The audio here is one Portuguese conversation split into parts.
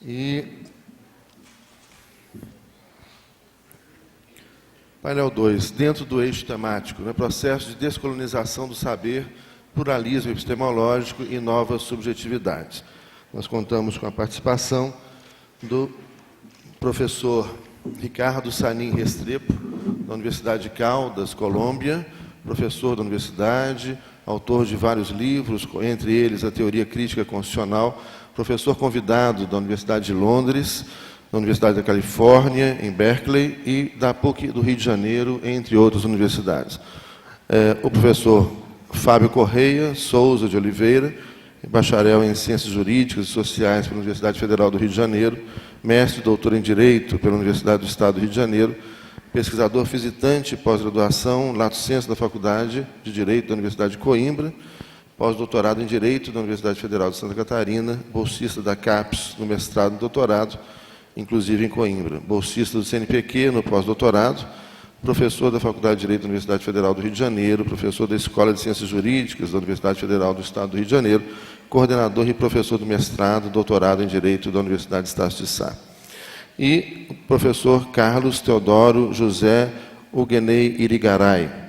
E painel 2, dentro do eixo temático, processo de descolonização do saber, pluralismo epistemológico e novas subjetividades. Nós contamos com a participação do professor Ricardo Sanin Restrepo, da Universidade de Caldas, Colômbia, professor da universidade, autor de vários livros, entre eles a Teoria Crítica Constitucional, professor convidado da Universidade de Londres, da Universidade da Califórnia, em Berkeley, e da PUC do Rio de Janeiro, entre outras universidades. O professor Fábio Correia Souza de Oliveira, bacharel em Ciências Jurídicas e Sociais pela Universidade Federal do Rio de Janeiro, mestre e doutor em Direito pela Universidade do Estado do Rio de Janeiro, pesquisador visitante pós-graduação, lato sensu da Faculdade de Direito da Universidade de Coimbra, pós-doutorado em Direito da Universidade Federal de Santa Catarina, bolsista da CAPES no mestrado e doutorado, inclusive em Coimbra, bolsista do CNPq no pós-doutorado, professor da Faculdade de Direito da Universidade Federal do Rio de Janeiro, professor da Escola de Ciências Jurídicas da Universidade Federal do Estado do Rio de Janeiro, coordenador e professor do mestrado e doutorado em Direito da Universidade de Estácio de Sá. E o professor Carlos Teodoro José Ugenei Irigaray,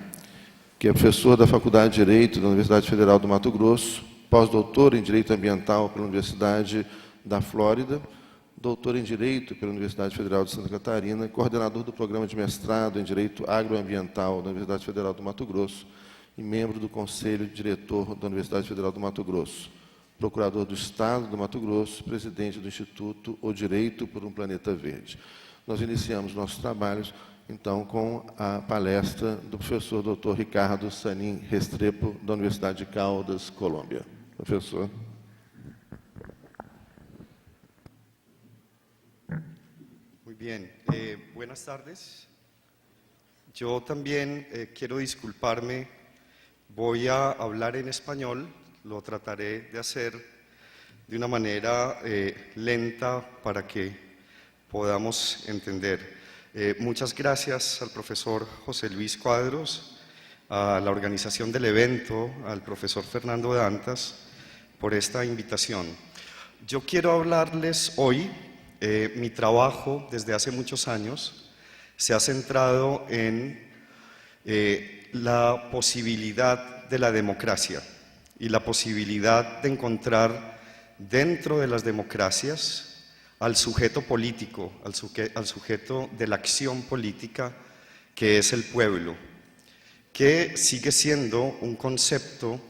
que é professor da Faculdade de Direito da Universidade Federal do Mato Grosso, pós-doutor em Direito Ambiental pela Universidade da Flórida, doutor em Direito pela Universidade Federal de Santa Catarina, coordenador do programa de mestrado em Direito Agroambiental da Universidade Federal do Mato Grosso e membro do Conselho Diretor da Universidade Federal do Mato Grosso, procurador do Estado do Mato Grosso, presidente do Instituto O Direito por um Planeta Verde. Nós iniciamos nossos trabalhos, então, com a palestra do professor Dr. Ricardo Sanin Restrepo, da Universidade de Caldas, Colômbia. Professor. Muy bien, buenas tardes. Yo también quiero disculparme, voy a hablar en español, lo trataré de hacer de una manera lenta para que podamos entender. Muchas gracias al profesor José Luis Cuadros, a la organización del evento, al profesor Fernando Dantas, por esta invitación. Yo quiero hablarles hoy. Mi trabajo desde hace muchos años se ha centrado en la posibilidad de la democracia y la posibilidad de encontrar dentro de las democracias al sujeto político, al sujeto de la acción política que es el pueblo, que sigue siendo un concepto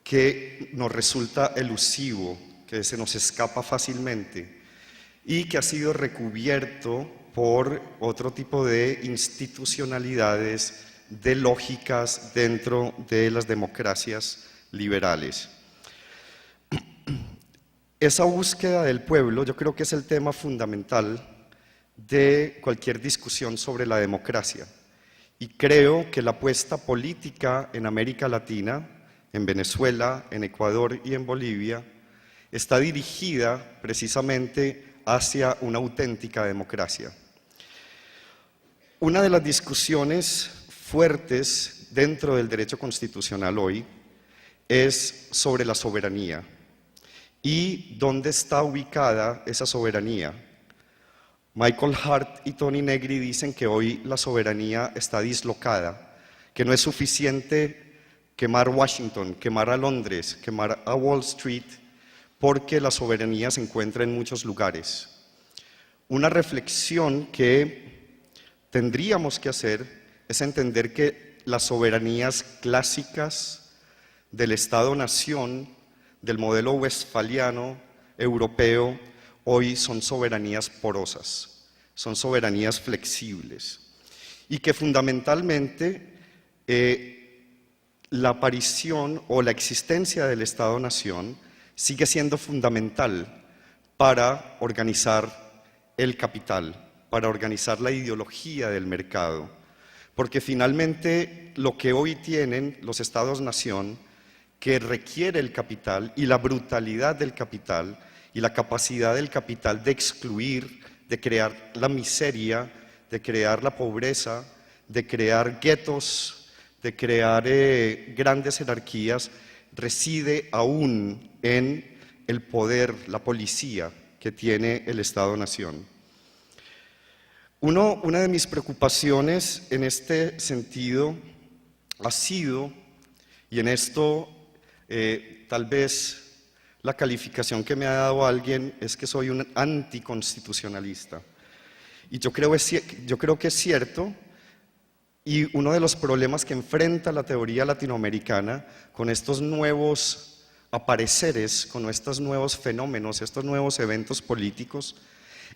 que nos resulta elusivo, que se nos escapa fácilmente, y que ha sido recubierto por otro tipo de institucionalidades, de lógicas dentro de las democracias liberales. Esa búsqueda del pueblo yo creo que es el tema fundamental de cualquier discusión sobre la democracia, y creo que la apuesta política en América Latina, en Venezuela, en Ecuador y en Bolivia, está dirigida precisamente hacia una auténtica democracia. Una de las discusiones fuertes dentro del derecho constitucional hoy es sobre la soberanía y dónde está ubicada esa soberanía. Michael Hart y Tony Negri dicen que hoy la soberanía está dislocada, que no es suficiente quemar Washington, quemar a Londres, quemar a Wall Street, porque la soberanía se encuentra en muchos lugares. Una reflexión que tendríamos que hacer es entender que las soberanías clásicas del Estado-nación, del modelo westfaliano, europeo, hoy son soberanías porosas, son soberanías flexibles, y que fundamentalmente la aparición o la existencia del Estado-nación sigue siendo fundamental para organizar el capital, para organizar la ideología del mercado, porque finalmente lo que hoy tienen los estados-nación, que requiere el capital y la brutalidad del capital y la capacidad del capital de excluir, de crear la miseria, de crear la pobreza, de crear guetos, de crear grandes jerarquías, reside aún en el poder, la policía, que tiene el Estado-Nación. Una de mis preocupaciones en este sentido ha sido, y en esto tal vez la calificación que me ha dado alguien es que soy un anticonstitucionalista. Y yo creo que es cierto, y uno de los problemas que enfrenta la teoría latinoamericana con estos nuevos apareceres, con estos nuevos fenómenos, estos nuevos eventos políticos,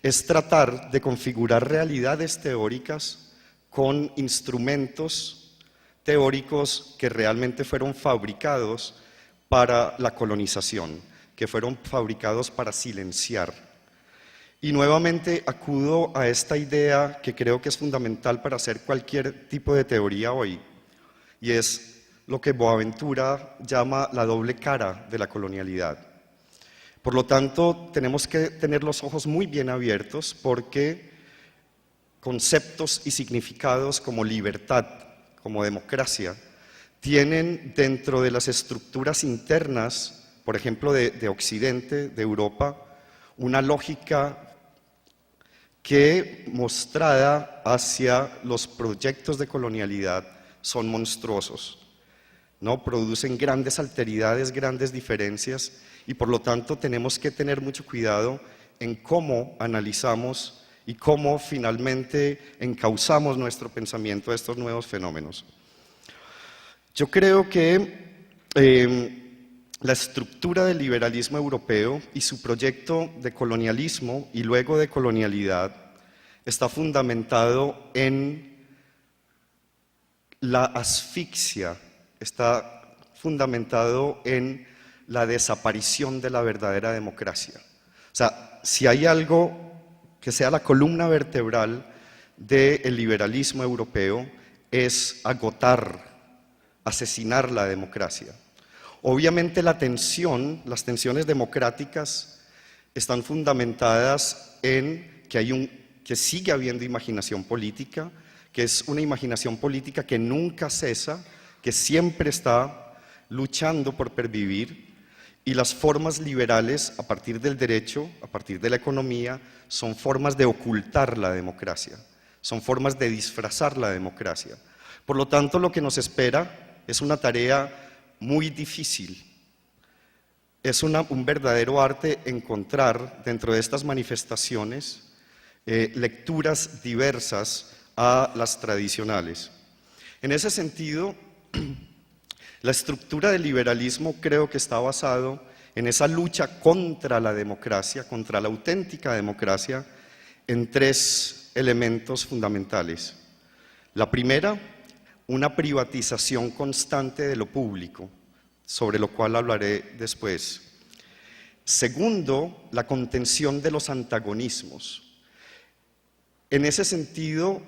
es tratar de configurar realidades teóricas con instrumentos teóricos que realmente fueron fabricados para la colonización, que fueron fabricados para silenciar. Y nuevamente acudo a esta idea que creo que es fundamental para hacer cualquier tipo de teoría hoy, y es lo que Boaventura llama la doble cara de la colonialidad. Por lo tanto, tenemos que tener los ojos muy bien abiertos porque conceptos y significados como libertad, como democracia, tienen dentro de las estructuras internas, por ejemplo, de Occidente, de Europa, una lógica que mostrada hacia los proyectos de colonialidad son monstruosos, ¿no? Producen grandes alteridades, grandes diferencias, y por lo tanto tenemos que tener mucho cuidado en cómo analizamos y cómo finalmente encauzamos nuestro pensamiento a estos nuevos fenómenos. Yo creo que la estructura del liberalismo europeo y su proyecto de colonialismo y luego de colonialidad está fundamentado en la asfixia, está fundamentado en la desaparición de la verdadera democracia. O sea, si hay algo que sea la columna vertebral del liberalismo europeo, es agotar, asesinar la democracia. Obviamente las tensiones democráticas están fundamentadas en que sigue habiendo imaginación política, que es una imaginación política que nunca cesa, que siempre está luchando por pervivir, y las formas liberales a partir del derecho, a partir de la economía, son formas de ocultar la democracia, son formas de disfrazar la democracia. Por lo tanto, lo que nos espera es una tarea muy difícil. Es un verdadero arte encontrar dentro de estas manifestaciones lecturas diversas a las tradicionales. En ese sentido, la estructura del liberalismo creo que está basado en esa lucha contra la democracia, contra la auténtica democracia, en tres elementos fundamentales. La primera, una privatización constante de lo público, sobre lo cual hablaré después. Segundo, la contención de los antagonismos. En ese sentido,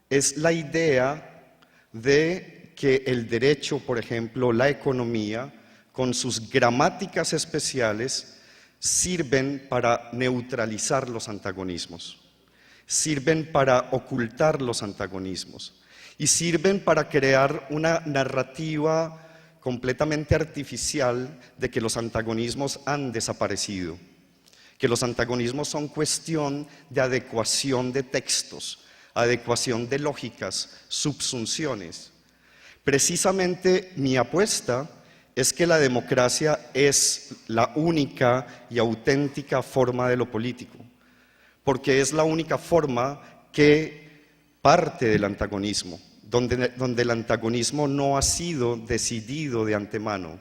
es la idea de que el derecho, por ejemplo, la economía, con sus gramáticas especiales, sirven para neutralizar los antagonismos, sirven para ocultar los antagonismos y sirven para crear una narrativa completamente artificial de que los antagonismos han desaparecido, que los antagonismos son cuestión de adecuación de textos, adecuación de lógicas, subsunciones. Precisamente mi apuesta es que la democracia es la única y auténtica forma de lo político, porque es la única forma que parte del antagonismo, donde el antagonismo no ha sido decidido de antemano,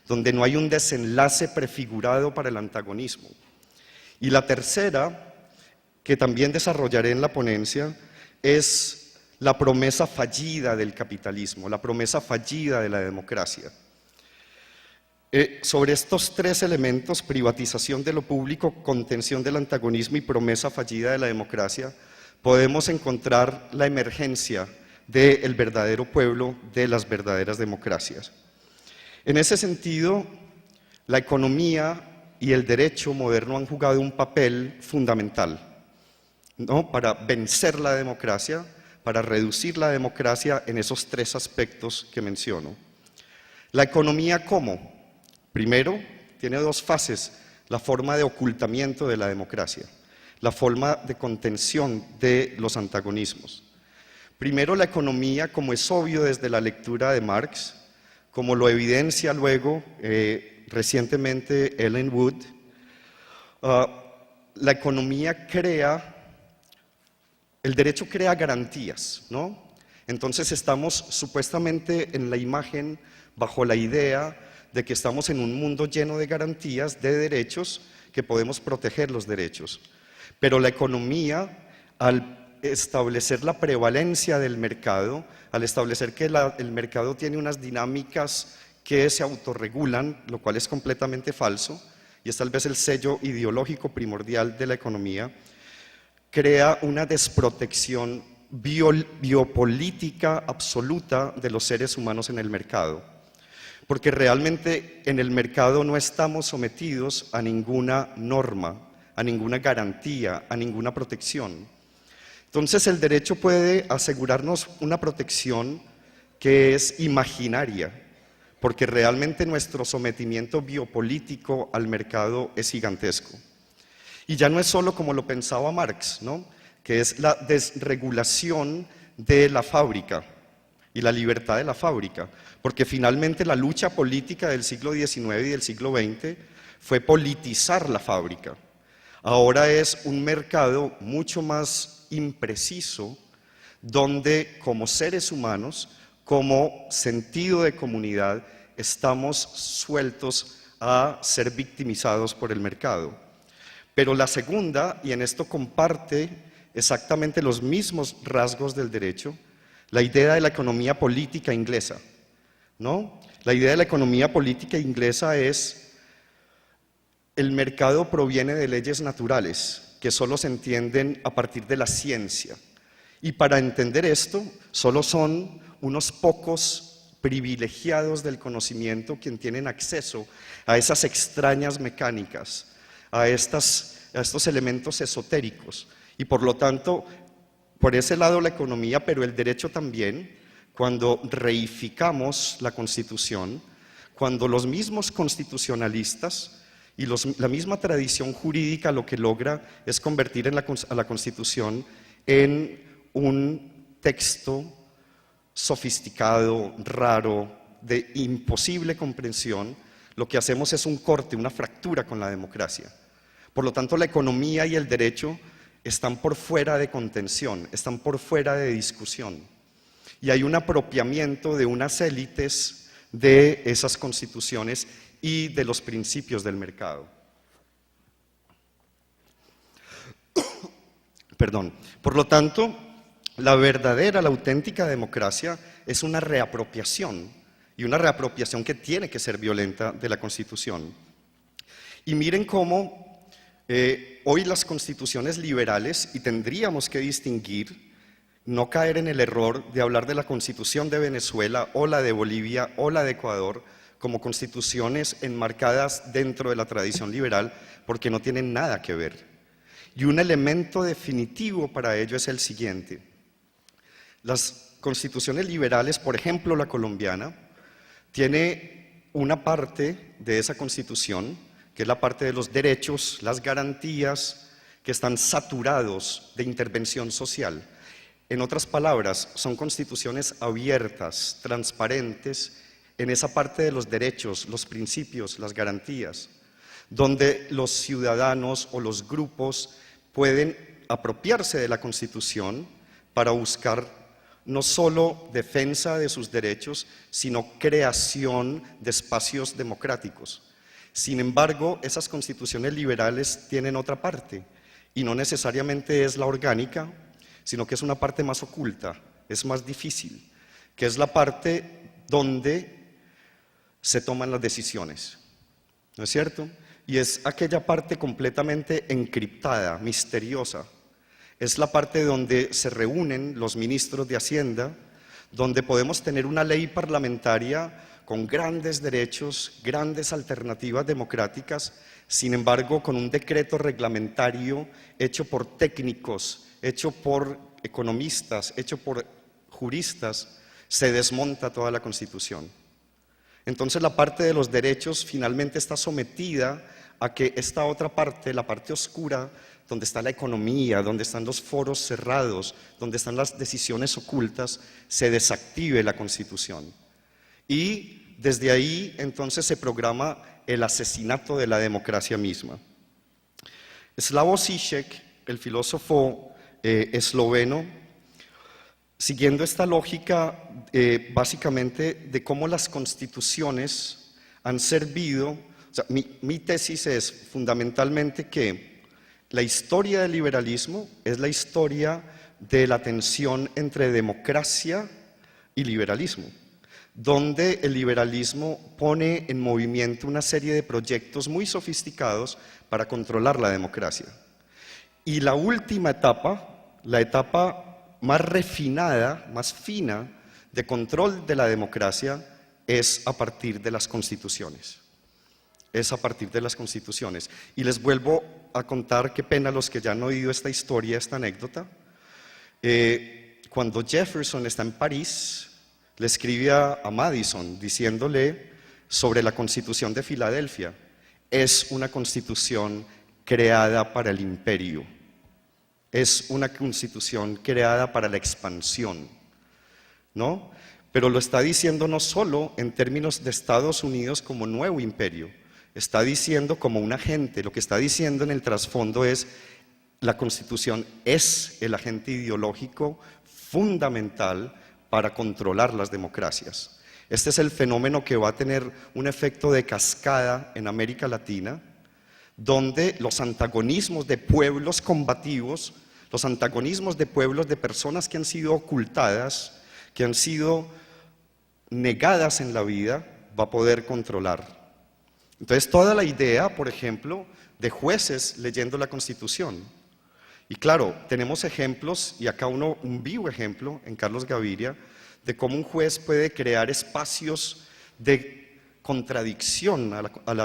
donde no hay un desenlace prefigurado para el antagonismo. Y la tercera, que también desarrollaré en la ponencia, es la promesa fallida del capitalismo, la promesa fallida de la democracia. Sobre estos tres elementos, privatización de lo público, contención del antagonismo y promesa fallida de la democracia, podemos encontrar la emergencia del verdadero pueblo, de las verdaderas democracias. En ese sentido, la economía y el derecho moderno han jugado un papel fundamental, ¿no?, para vencer la democracia, para reducir la democracia en esos tres aspectos que menciono. La economía, ¿cómo? Primero, tiene dos fases. la forma de ocultamiento de la democracia, la forma de contención de los antagonismos. Primero, la economía, como es obvio desde la lectura de Marx, como lo evidencia luego recientemente Ellen Wood, la economía el derecho crea garantías, ¿no? Entonces estamos supuestamente en la imagen, bajo la idea de que estamos en un mundo lleno de garantías, de derechos, que podemos proteger los derechos. Pero la economía, al establecer la prevalencia del mercado, al establecer que el mercado tiene unas dinámicas que se autorregulan, lo cual es completamente falso, y es tal vez el sello ideológico primordial de la economía, crea una desprotección biopolítica absoluta de los seres humanos en el mercado. Porque realmente en el mercado no estamos sometidos a ninguna norma, a ninguna garantía, a ninguna protección. Entonces el derecho puede asegurarnos una protección que es imaginaria, porque realmente nuestro sometimiento biopolítico al mercado es gigantesco. Y ya no es solo como lo pensaba Marx, ¿no?, que es la desregulación de la fábrica y la libertad de la fábrica, porque finalmente la lucha política del siglo XIX y del siglo XX fue politizar la fábrica. Ahora es un mercado mucho más impreciso, donde como seres humanos, como sentido de comunidad, estamos sueltos a ser victimizados por el mercado. Pero la segunda, y en esto comparte exactamente los mismos rasgos del derecho, la idea de la economía política inglesa, ¿no? La idea de la economía política inglesa es: el mercado proviene de leyes naturales que solo se entienden a partir de la ciencia. Y para entender esto, solo son unos pocos privilegiados del conocimiento quienes tienen acceso a esas extrañas mecánicas, a estos elementos esotéricos. Y por lo tanto, por ese lado la economía, pero el derecho también, cuando reificamos la Constitución, cuando los mismos constitucionalistas y la misma tradición jurídica lo que logra es convertir a la Constitución en un texto sofisticado, raro, de imposible comprensión, lo que hacemos es un corte, una fractura con la democracia. Por lo tanto, la economía y el derecho están por fuera de contención, están por fuera de discusión. Y hay un apropiamiento de unas élites de esas constituciones y de los principios del mercado. Perdón. Por lo tanto, la auténtica democracia es una reapropiación, y una reapropiación que tiene que ser violenta de la Constitución. Y miren cómo hoy las constituciones liberales, y tendríamos que distinguir, no caer en el error de hablar de la Constitución de Venezuela o la de Bolivia o la de Ecuador como constituciones enmarcadas dentro de la tradición liberal, porque no tienen nada que ver. Y un elemento definitivo para ello es el siguiente: las constituciones liberales, por ejemplo la colombiana, tiene una parte de esa constitución, que es la parte de los derechos, las garantías, que están saturados de intervención social. En otras palabras, son constituciones abiertas, transparentes, en esa parte de los derechos, los principios, las garantías, donde los ciudadanos o los grupos pueden apropiarse de la Constitución para buscar no solo defensa de sus derechos, sino creación de espacios democráticos. Sin embargo, esas constituciones liberales tienen otra parte, y no necesariamente es la orgánica, sino que es una parte más oculta, es más difícil, que es la parte donde se toman las decisiones, ¿no es cierto? Y es aquella parte completamente encriptada, misteriosa. Es la parte donde se reúnen los ministros de Hacienda, donde podemos tener una ley parlamentaria con grandes derechos, grandes alternativas democráticas, sin embargo, con un decreto reglamentario hecho por técnicos, hecho por economistas, hecho por juristas, se desmonta toda la Constitución. Entonces la parte de los derechos finalmente está sometida a que esta otra parte, la parte oscura, donde está la economía, donde están los foros cerrados, donde están las decisiones ocultas, se desactive la Constitución. Y desde ahí entonces se programa el asesinato de la democracia misma. Slavoj Žižek, el filósofo esloveno, siguiendo esta lógica básicamente de cómo las constituciones han servido, o sea, mi tesis es fundamentalmente que la historia del liberalismo es la historia de la tensión entre democracia y liberalismo, donde el liberalismo pone en movimiento una serie de proyectos muy sofisticados para controlar la democracia. Y la última etapa, la etapa más refinada, más fina de control de la democracia, es a partir de las constituciones. Es a partir de las constituciones. Y les vuelvo a contar, qué pena los que ya han oído esta historia, esta anécdota. Cuando Jefferson está en París, le escribe a Madison diciéndole sobre la Constitución de Filadelfia: es una constitución creada para el imperio, es una constitución creada para la expansión, ¿no? Pero lo está diciendo no solo en términos de Estados Unidos como nuevo imperio, está diciendo como un agente, lo que está diciendo en el trasfondo es: la Constitución es el agente ideológico fundamental para controlar las democracias. Este es el fenómeno que va a tener un efecto de cascada en América Latina, donde los antagonismos de pueblos combativos, los antagonismos de pueblos de personas que han sido ocultadas, que han sido negadas en la vida, va a poder controlar. Entonces, toda la idea, por ejemplo, de jueces leyendo la Constitución. Y claro, tenemos ejemplos, y acá un vivo ejemplo en Carlos Gaviria, de cómo un juez puede crear espacios de contradicción a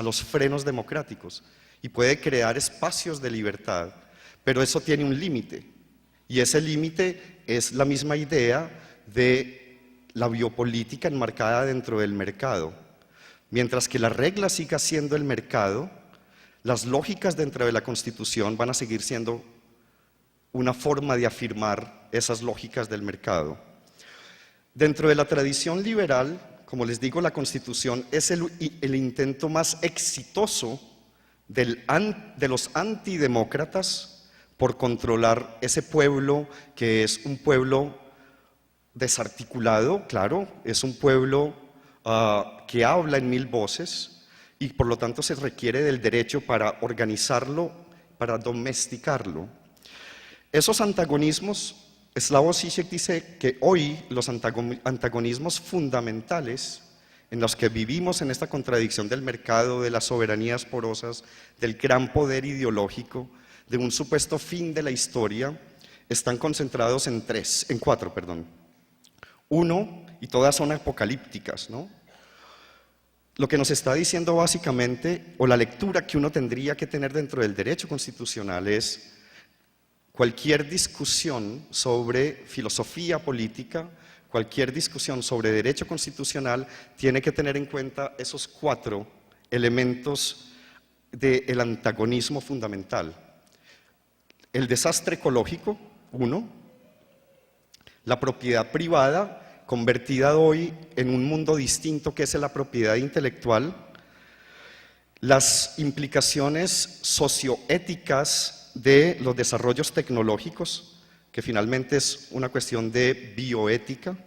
los frenos democráticos y puede crear espacios de libertad, pero eso tiene un límite, y ese límite es la misma idea de la biopolítica enmarcada dentro del mercado. Mientras que la regla siga siendo el mercado, las lógicas dentro de la Constitución van a seguir siendo una forma de afirmar esas lógicas del mercado. Dentro de la tradición liberal, como les digo, la Constitución es el intento más exitoso de los antidemócratas por controlar ese pueblo que es un pueblo desarticulado, claro, es un pueblo que habla en 1000 voces y por lo tanto se requiere del derecho para organizarlo, para domesticarlo. Esos antagonismos, Slavoj Žižek dice que hoy los antagonismos fundamentales en los que vivimos en esta contradicción del mercado, de las soberanías porosas, del gran poder ideológico, de un supuesto fin de la historia, están concentrados en cuatro. Uno, y todas son apocalípticas, ¿no? Lo que nos está diciendo básicamente, o la lectura que uno tendría que tener dentro del derecho constitucional es: cualquier discusión sobre filosofía política, cualquier discusión sobre derecho constitucional tiene que tener en cuenta esos 4 elementos del antagonismo fundamental. El desastre ecológico, 1, la propiedad privada convertida hoy en un mundo distinto que es la propiedad intelectual, las implicaciones socioéticas de los desarrollos tecnológicos, que finalmente es una cuestión de bioética,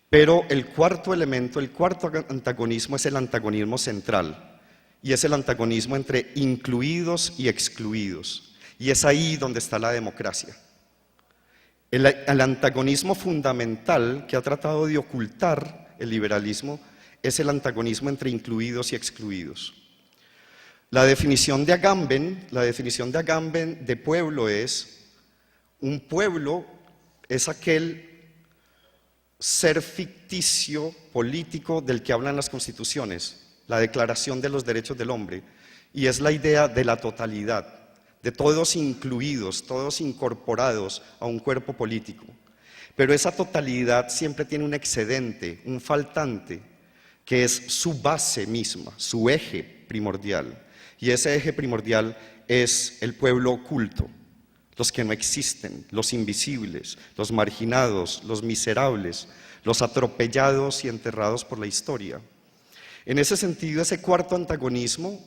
pero el cuarto elemento, el cuarto antagonismo es el antagonismo central, y es el antagonismo entre incluidos y excluidos, y es ahí donde está la democracia. El antagonismo fundamental que ha tratado de ocultar el liberalismo es el antagonismo entre incluidos y excluidos. La definición de Agamben de pueblo es: un pueblo es aquel ser ficticio político del que hablan las constituciones, la Declaración de los Derechos del Hombre, y es la idea de la totalidad, de todos incluidos, todos incorporados a un cuerpo político. Pero esa totalidad siempre tiene un excedente, un faltante, que es su base misma, su eje primordial. Y ese eje primordial es el pueblo oculto, los que no existen, los invisibles, los marginados, los miserables, los atropellados y enterrados por la historia. En ese sentido, ese cuarto antagonismo,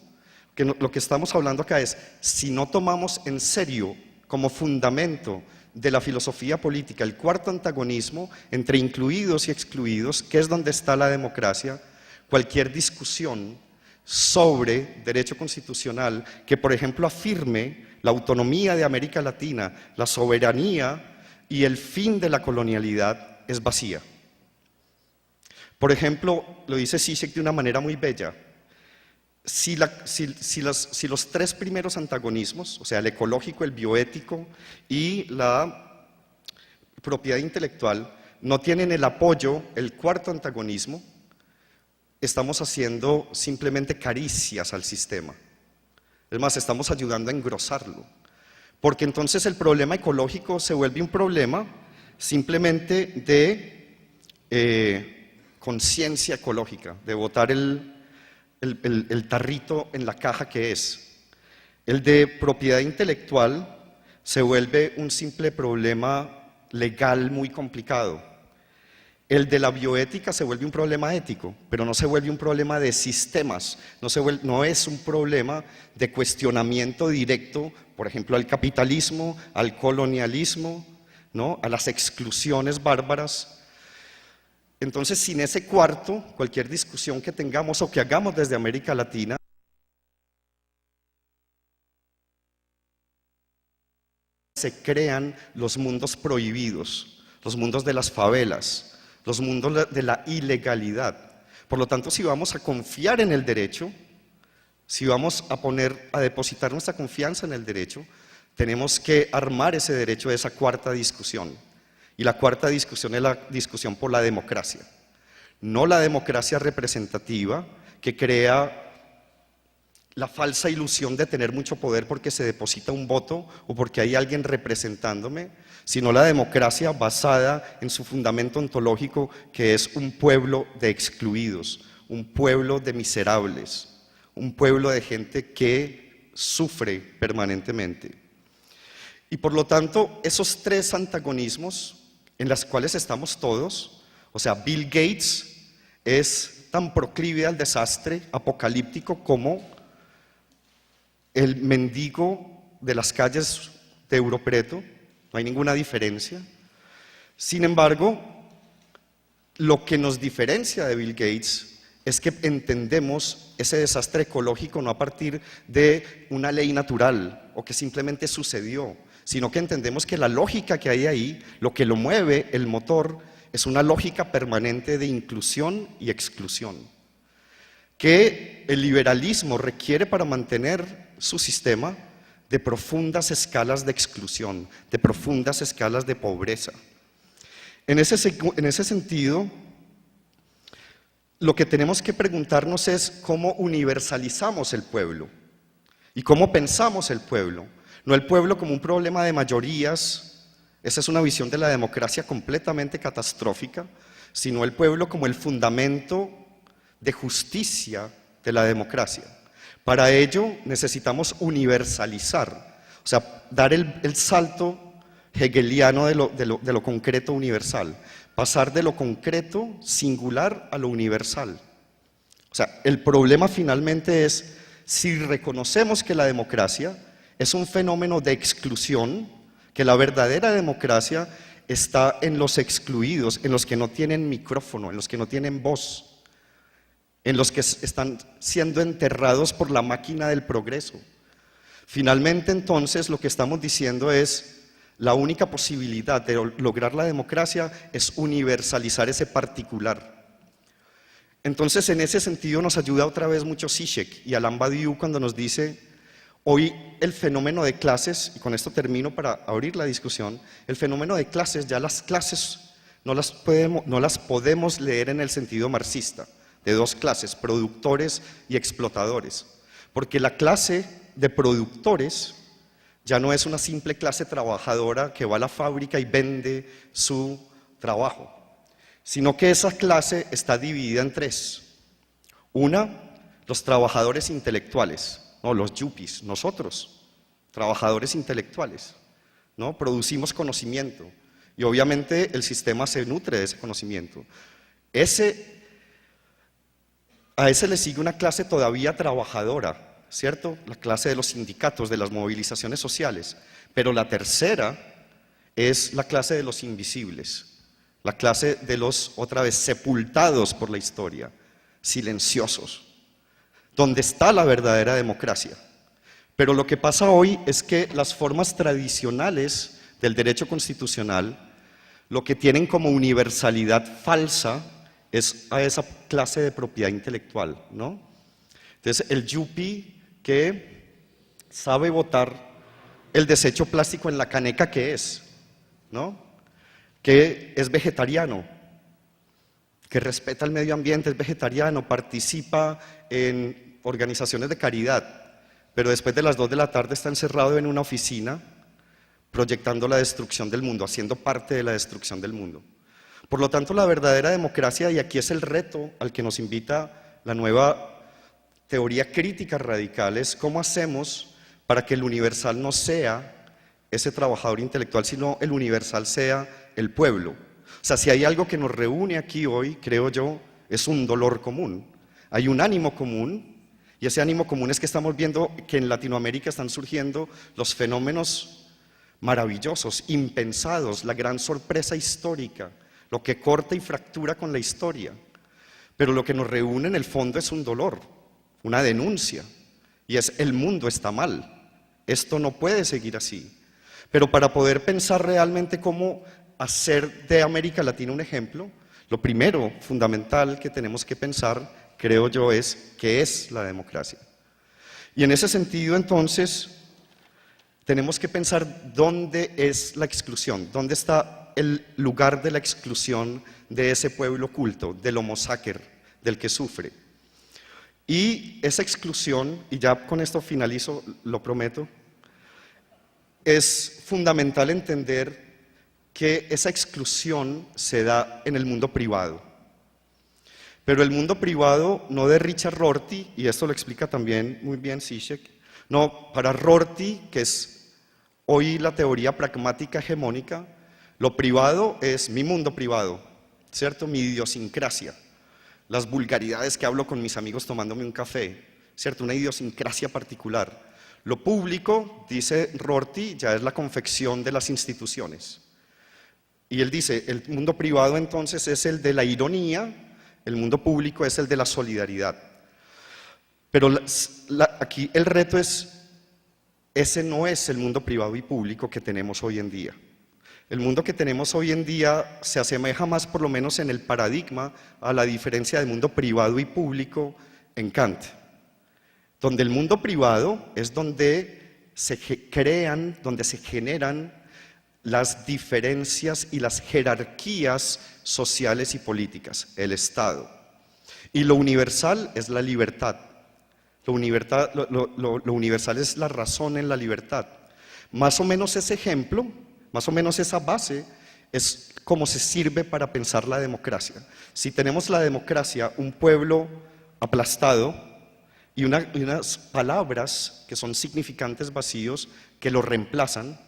lo que estamos hablando acá es, si no tomamos en serio como fundamento de la filosofía política el cuarto antagonismo entre incluidos y excluidos, que es donde está la democracia, cualquier discusión sobre derecho constitucional que, por ejemplo, afirme la autonomía de América Latina, la soberanía y el fin de la colonialidad, es vacía. Por ejemplo, lo dice Zizek de una manera muy bella. Si los tres primeros antagonismos, o sea, el ecológico, el bioético y la propiedad intelectual, no tienen el apoyo, el cuarto antagonismo, estamos haciendo simplemente caricias al sistema. Es más, estamos ayudando a engrosarlo. Porque entonces el problema ecológico se vuelve un problema simplemente de conciencia ecológica, de botar el tarrito en la caja que es. El de propiedad intelectual se vuelve un simple problema legal muy complicado. El de la bioética se vuelve un problema ético, pero no se vuelve un problema de sistemas, no es un problema de cuestionamiento directo, por ejemplo, al capitalismo, al colonialismo, ¿no? A las exclusiones bárbaras. Entonces, sin ese cuarto, cualquier discusión que tengamos o que hagamos desde América Latina, se crean los mundos prohibidos, los mundos de las favelas, los mundos de la ilegalidad. Por lo tanto, si vamos a confiar en el derecho, si vamos a depositar nuestra confianza en el derecho, tenemos que armar ese derecho de esa cuarta discusión. Y la cuarta discusión es la discusión por la democracia. No la democracia representativa que crea la falsa ilusión de tener mucho poder porque se deposita un voto o porque hay alguien representándome, sino la democracia basada en su fundamento ontológico, que es un pueblo de excluidos, un pueblo de miserables, un pueblo de gente que sufre permanentemente. Y por lo tanto, esos tres antagonismos en los cuales estamos todos, o sea, Bill Gates es tan proclive al desastre apocalíptico como el mendigo de las calles de Europreto, no hay ninguna diferencia. Sin embargo, lo que nos diferencia de Bill Gates es que entendemos ese desastre ecológico no a partir de una ley natural o que simplemente sucedió, sino que entendemos que la lógica que hay ahí, lo que lo mueve, el motor, es una lógica permanente de inclusión y exclusión, que el liberalismo requiere para mantener su sistema de profundas escalas de exclusión, de profundas escalas de pobreza. En ese sentido, lo que tenemos que preguntarnos es cómo universalizamos el pueblo y cómo pensamos el pueblo. No el pueblo como un problema de mayorías, esa es una visión de la democracia completamente catastrófica, sino el pueblo como el fundamento de justicia de la democracia. Para ello necesitamos universalizar, o sea, dar el salto hegeliano de lo concreto universal, pasar de lo concreto singular a lo universal. O sea, el problema finalmente es si reconocemos que la democracia es un fenómeno de exclusión, que la verdadera democracia está en los excluidos, en los que no tienen micrófono, en los que no tienen voz, en los que están siendo enterrados por la máquina del progreso. Finalmente, entonces, lo que estamos diciendo es la única posibilidad de lograr la democracia es universalizar ese particular. Entonces, en ese sentido nos ayuda otra vez mucho Zizek y Alain Badiou cuando nos dice, hoy el fenómeno de clases, y con esto termino para abrir la discusión, el fenómeno de clases, ya las clases no las podemos leer en el sentido marxista, de dos clases, productores y explotadores, porque la clase de productores ya no es una simple clase trabajadora que va a la fábrica y vende su trabajo, sino que esa clase está dividida en tres. Una, los trabajadores intelectuales, ¿no? Los yuppies, nosotros, trabajadores intelectuales, ¿no? Producimos conocimiento y obviamente el sistema se nutre de ese conocimiento. A ese le sigue una clase todavía trabajadora, ¿cierto? La clase de los sindicatos, de las movilizaciones sociales. Pero la tercera es la clase de los invisibles, la clase de los, otra vez, sepultados por la historia, silenciosos, donde está la verdadera democracia. Pero lo que pasa hoy es que las formas tradicionales del derecho constitucional, lo que tienen como universalidad falsa es a esa clase de propiedad intelectual, ¿no? Entonces, el yuppie que sabe botar el desecho plástico en la caneca que es, ¿no? Que es vegetariano, que respeta el medio ambiente, es vegetariano, participa en organizaciones de caridad, pero después de las 2 de la tarde está encerrado en una oficina proyectando la destrucción del mundo, haciendo parte de la destrucción del mundo. Por lo tanto, la verdadera democracia, y aquí es el reto al que nos invita la nueva teoría crítica radical, es cómo hacemos para que el universal no sea ese trabajador intelectual, sino el universal sea el pueblo. O sea, si hay algo que nos reúne aquí hoy, creo yo, es un dolor común. Hay un ánimo común, y ese ánimo común es que estamos viendo que en Latinoamérica están surgiendo los fenómenos maravillosos, impensados, la gran sorpresa histórica, lo que corta y fractura con la historia. Pero lo que nos reúne en el fondo es un dolor, una denuncia, y es: el mundo está mal, esto no puede seguir así. Pero para poder pensar realmente cómo hacer de América Latina un ejemplo, lo primero fundamental que tenemos que pensar, creo yo, es qué es la democracia. Y en ese sentido, entonces, tenemos que pensar dónde es la exclusión, dónde está el lugar de la exclusión de ese pueblo oculto, del homo sacer, del que sufre. Y esa exclusión, y ya con esto finalizo, lo prometo, es fundamental entender que esa exclusión se da en el mundo privado. Pero el mundo privado no de Richard Rorty, y esto lo explica también muy bien Zizek, no, para Rorty, que es hoy la teoría pragmática hegemónica, lo privado es mi mundo privado, ¿cierto? Mi idiosincrasia, las vulgaridades que hablo con mis amigos tomándome un café, ¿cierto? Una idiosincrasia particular. Lo público, dice Rorty, ya es la confección de las instituciones. Y él dice, el mundo privado entonces es el de la ironía, el mundo público es el de la solidaridad. Pero aquí el reto es, ese no es el mundo privado y público que tenemos hoy en día. El mundo que tenemos hoy en día se asemeja más, por lo menos en el paradigma, a la diferencia de mundo privado y público en Kant. Donde el mundo privado es donde se crean, donde se generan las diferencias y las jerarquías sociales y políticas, el Estado. Y lo universal es la libertad. Lo universal es la razón en la libertad. Más o menos ese ejemplo, más o menos esa base, es como se sirve para pensar la democracia. Si tenemos la democracia, un pueblo aplastado, y unas palabras que son significantes vacíos que lo reemplazan,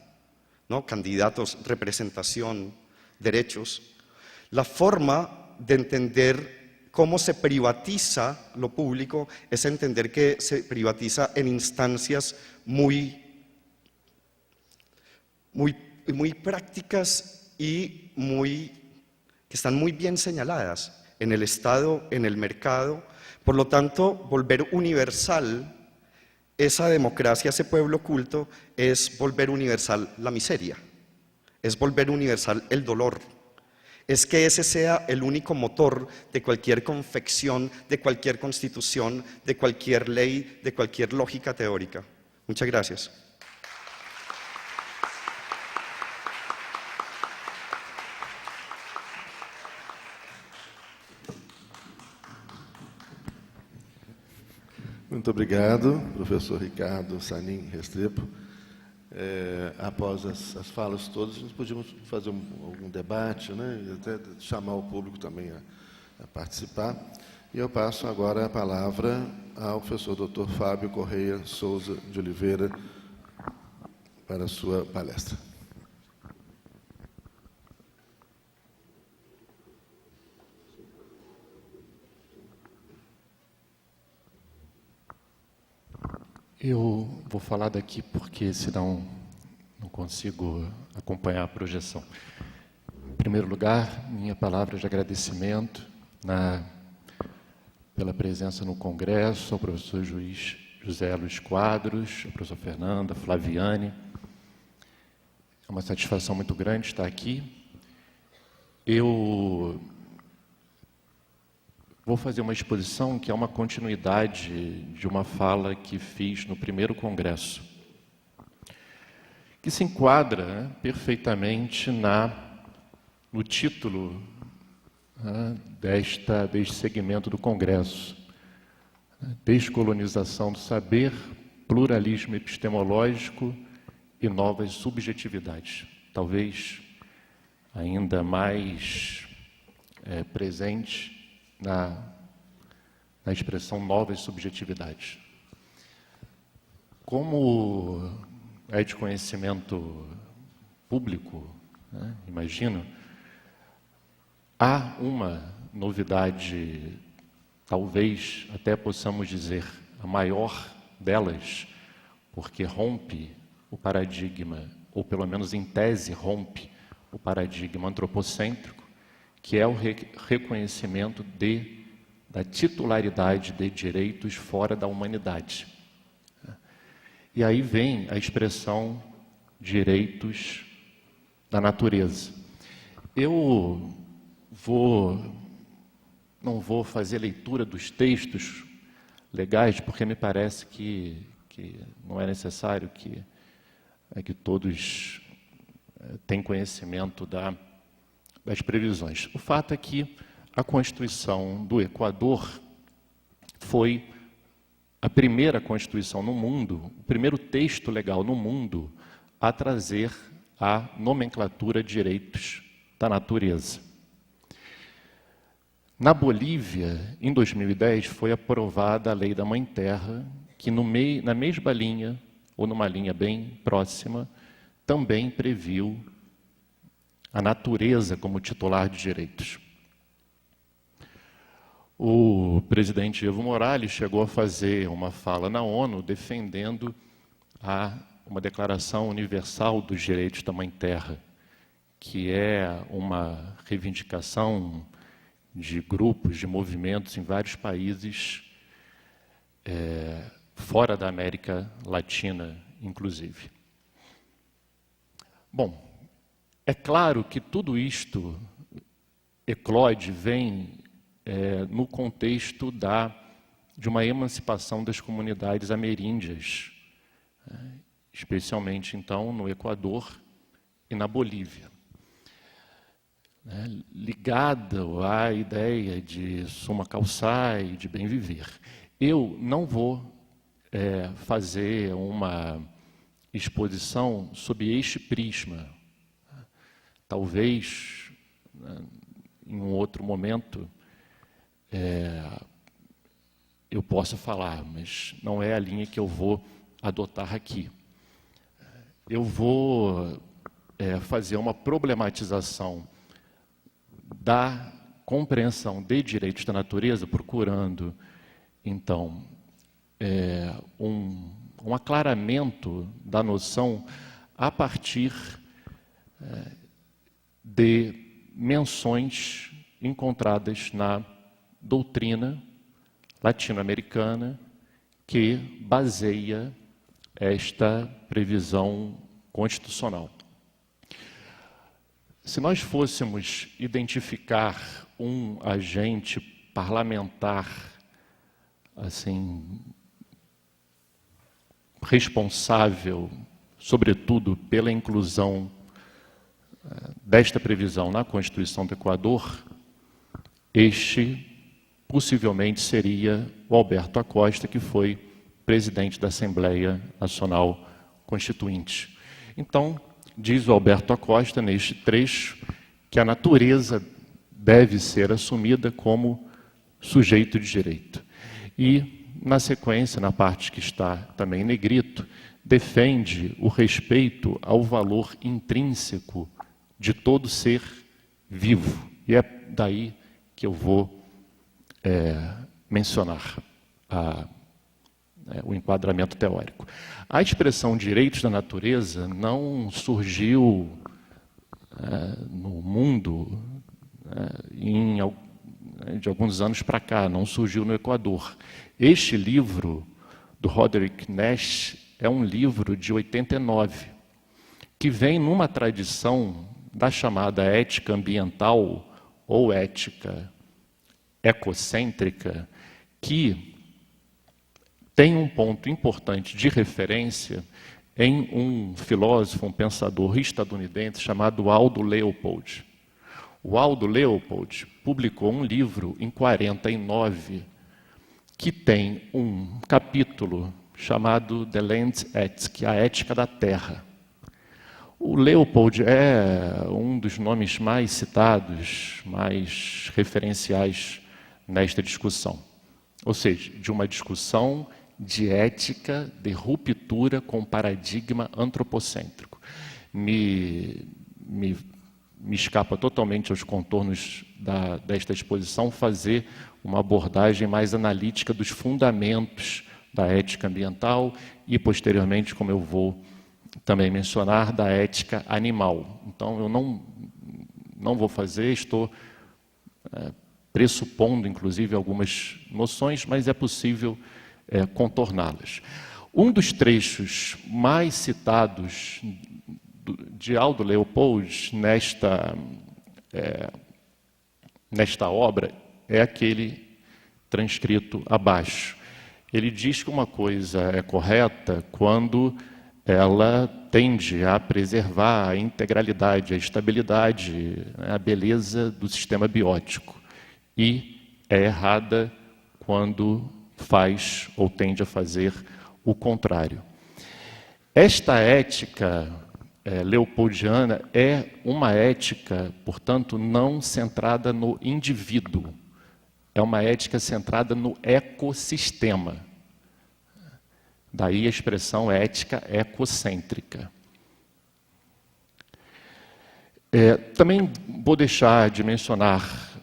¿no? Candidatos, representación, derechos. La forma de entender cómo se privatiza lo público es entender que se privatiza en instancias muy prácticas y que están muy bien señaladas en el Estado, en el mercado. Por lo tanto, volver universal esa democracia, ese pueblo oculto, es volver universal la miseria, es volver universal el dolor, es que ese sea el único motor de cualquier confección, de cualquier constitución, de cualquier ley, de cualquier lógica teórica. Muchas gracias. Muito obrigado, professor Ricardo Sanin Restrepo. Após as falas todas, nós podíamos fazer algum debate, né? E até chamar o público também a participar. E eu passo agora a palavra ao professor Dr. Fábio Correia Souza de Oliveira para a sua palestra. Eu vou falar daqui porque senão não consigo acompanhar a projeção. Em primeiro lugar, minha palavra de agradecimento pela presença no Congresso, ao professor juiz José Luiz Quadros, ao professor Fernanda, Flaviane. É uma satisfação muito grande estar aqui. Eu vou fazer uma exposição que é uma continuidade de uma fala que fiz no primeiro congresso, que se enquadra perfeitamente no título deste segmento do congresso: Descolonização do saber, pluralismo epistemológico e novas subjetividades. Talvez ainda mais presente na expressão novas subjetividades. Como é de conhecimento público, imagino, há uma novidade, talvez até possamos dizer a maior delas, porque rompe o paradigma, ou pelo menos em tese rompe o paradigma antropocêntrico, que é o reconhecimento da titularidade de direitos fora da humanidade. E aí vem a expressão direitos da natureza. Eu não vou fazer leitura dos textos legais, porque me parece que não é necessário que todos tenham conhecimento das previsões. O fato é que a Constituição do Equador foi a primeira Constituição no mundo, o primeiro texto legal no mundo a trazer a nomenclatura de direitos da natureza. Na Bolívia, em 2010, foi aprovada a Lei da Mãe Terra, que na mesma linha, ou numa linha bem próxima, também previu a natureza como titular de direitos. O presidente Evo Morales chegou a fazer uma fala na ONU defendendo uma Declaração Universal dos Direitos da Mãe Terra, que é uma reivindicação de grupos, de movimentos em vários países, fora da América Latina, inclusive. Bom, é claro que tudo isto eclode, vem no contexto de uma emancipação das comunidades ameríndias, especialmente, então, no Equador e na Bolívia. Ligado à ideia de summa causae, de bem viver. Eu não vou fazer uma exposição sob este prisma. Talvez, em um outro momento, eu possa falar, mas não é a linha que eu vou adotar aqui. Eu vou fazer uma problematização da compreensão de direitos da natureza, procurando, então, um aclaramento da noção a partir de menções encontradas na doutrina latino-americana que baseia esta previsão constitucional. Se nós fôssemos identificar um agente parlamentar, assim, responsável, sobretudo, pela inclusão desta previsão na Constituição do Equador, este possivelmente seria o Alberto Acosta, que foi presidente da Assembleia Nacional Constituinte. Então, diz o Alberto Acosta, neste trecho, que a natureza deve ser assumida como sujeito de direito. E, na sequência, na parte que está também em negrito, defende o respeito ao valor intrínseco de todo ser vivo. E é daí que eu vou mencionar o enquadramento teórico. A expressão direitos da natureza não surgiu no mundo de alguns anos para cá, não surgiu no Equador. Este livro, do Roderick Nash, é um livro de 89, que vem numa tradição da chamada ética ambiental ou ética ecocêntrica, que tem um ponto importante de referência em um filósofo, um pensador estadunidense chamado Aldo Leopold. O Aldo Leopold publicou um livro em 49 que tem um capítulo chamado The Land Ethic, a ética da terra. O Leopold é um dos nomes mais citados, mais referenciais nesta discussão. Ou seja, de uma discussão de ética de ruptura com o paradigma antropocêntrico. Me escapa totalmente aos contornos desta exposição fazer uma abordagem mais analítica dos fundamentos da ética ambiental e, posteriormente, como eu vou também mencionar, da ética animal. Então, eu não vou fazer, estou pressupondo, inclusive, algumas noções, mas é possível contorná-las. Um dos trechos mais citados de Aldo Leopold nesta obra é aquele transcrito abaixo. Ele diz que uma coisa é correta quando ela tende a preservar a integralidade, a estabilidade, a beleza do sistema biótico. E é errada quando faz ou tende a fazer o contrário. Esta ética leopoldiana é uma ética, portanto, não centrada no indivíduo. É uma ética centrada no ecossistema. Daí a expressão ética ecocêntrica. Também vou deixar de mencionar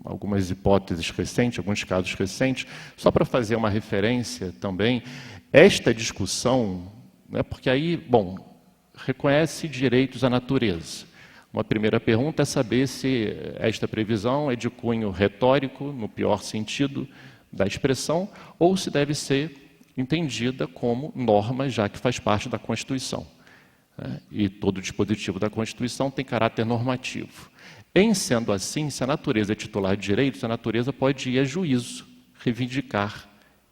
algumas hipóteses recentes, alguns casos recentes, só para fazer uma referência também. Esta discussão, porque aí, reconhece direitos à natureza. Uma primeira pergunta é saber se esta previsão é de cunho retórico, no pior sentido da expressão, ou se deve ser entendida como norma, já que faz parte da Constituição. E todo dispositivo da Constituição tem caráter normativo. Em sendo assim, se a natureza é titular de direitos, a natureza pode ir a juízo, reivindicar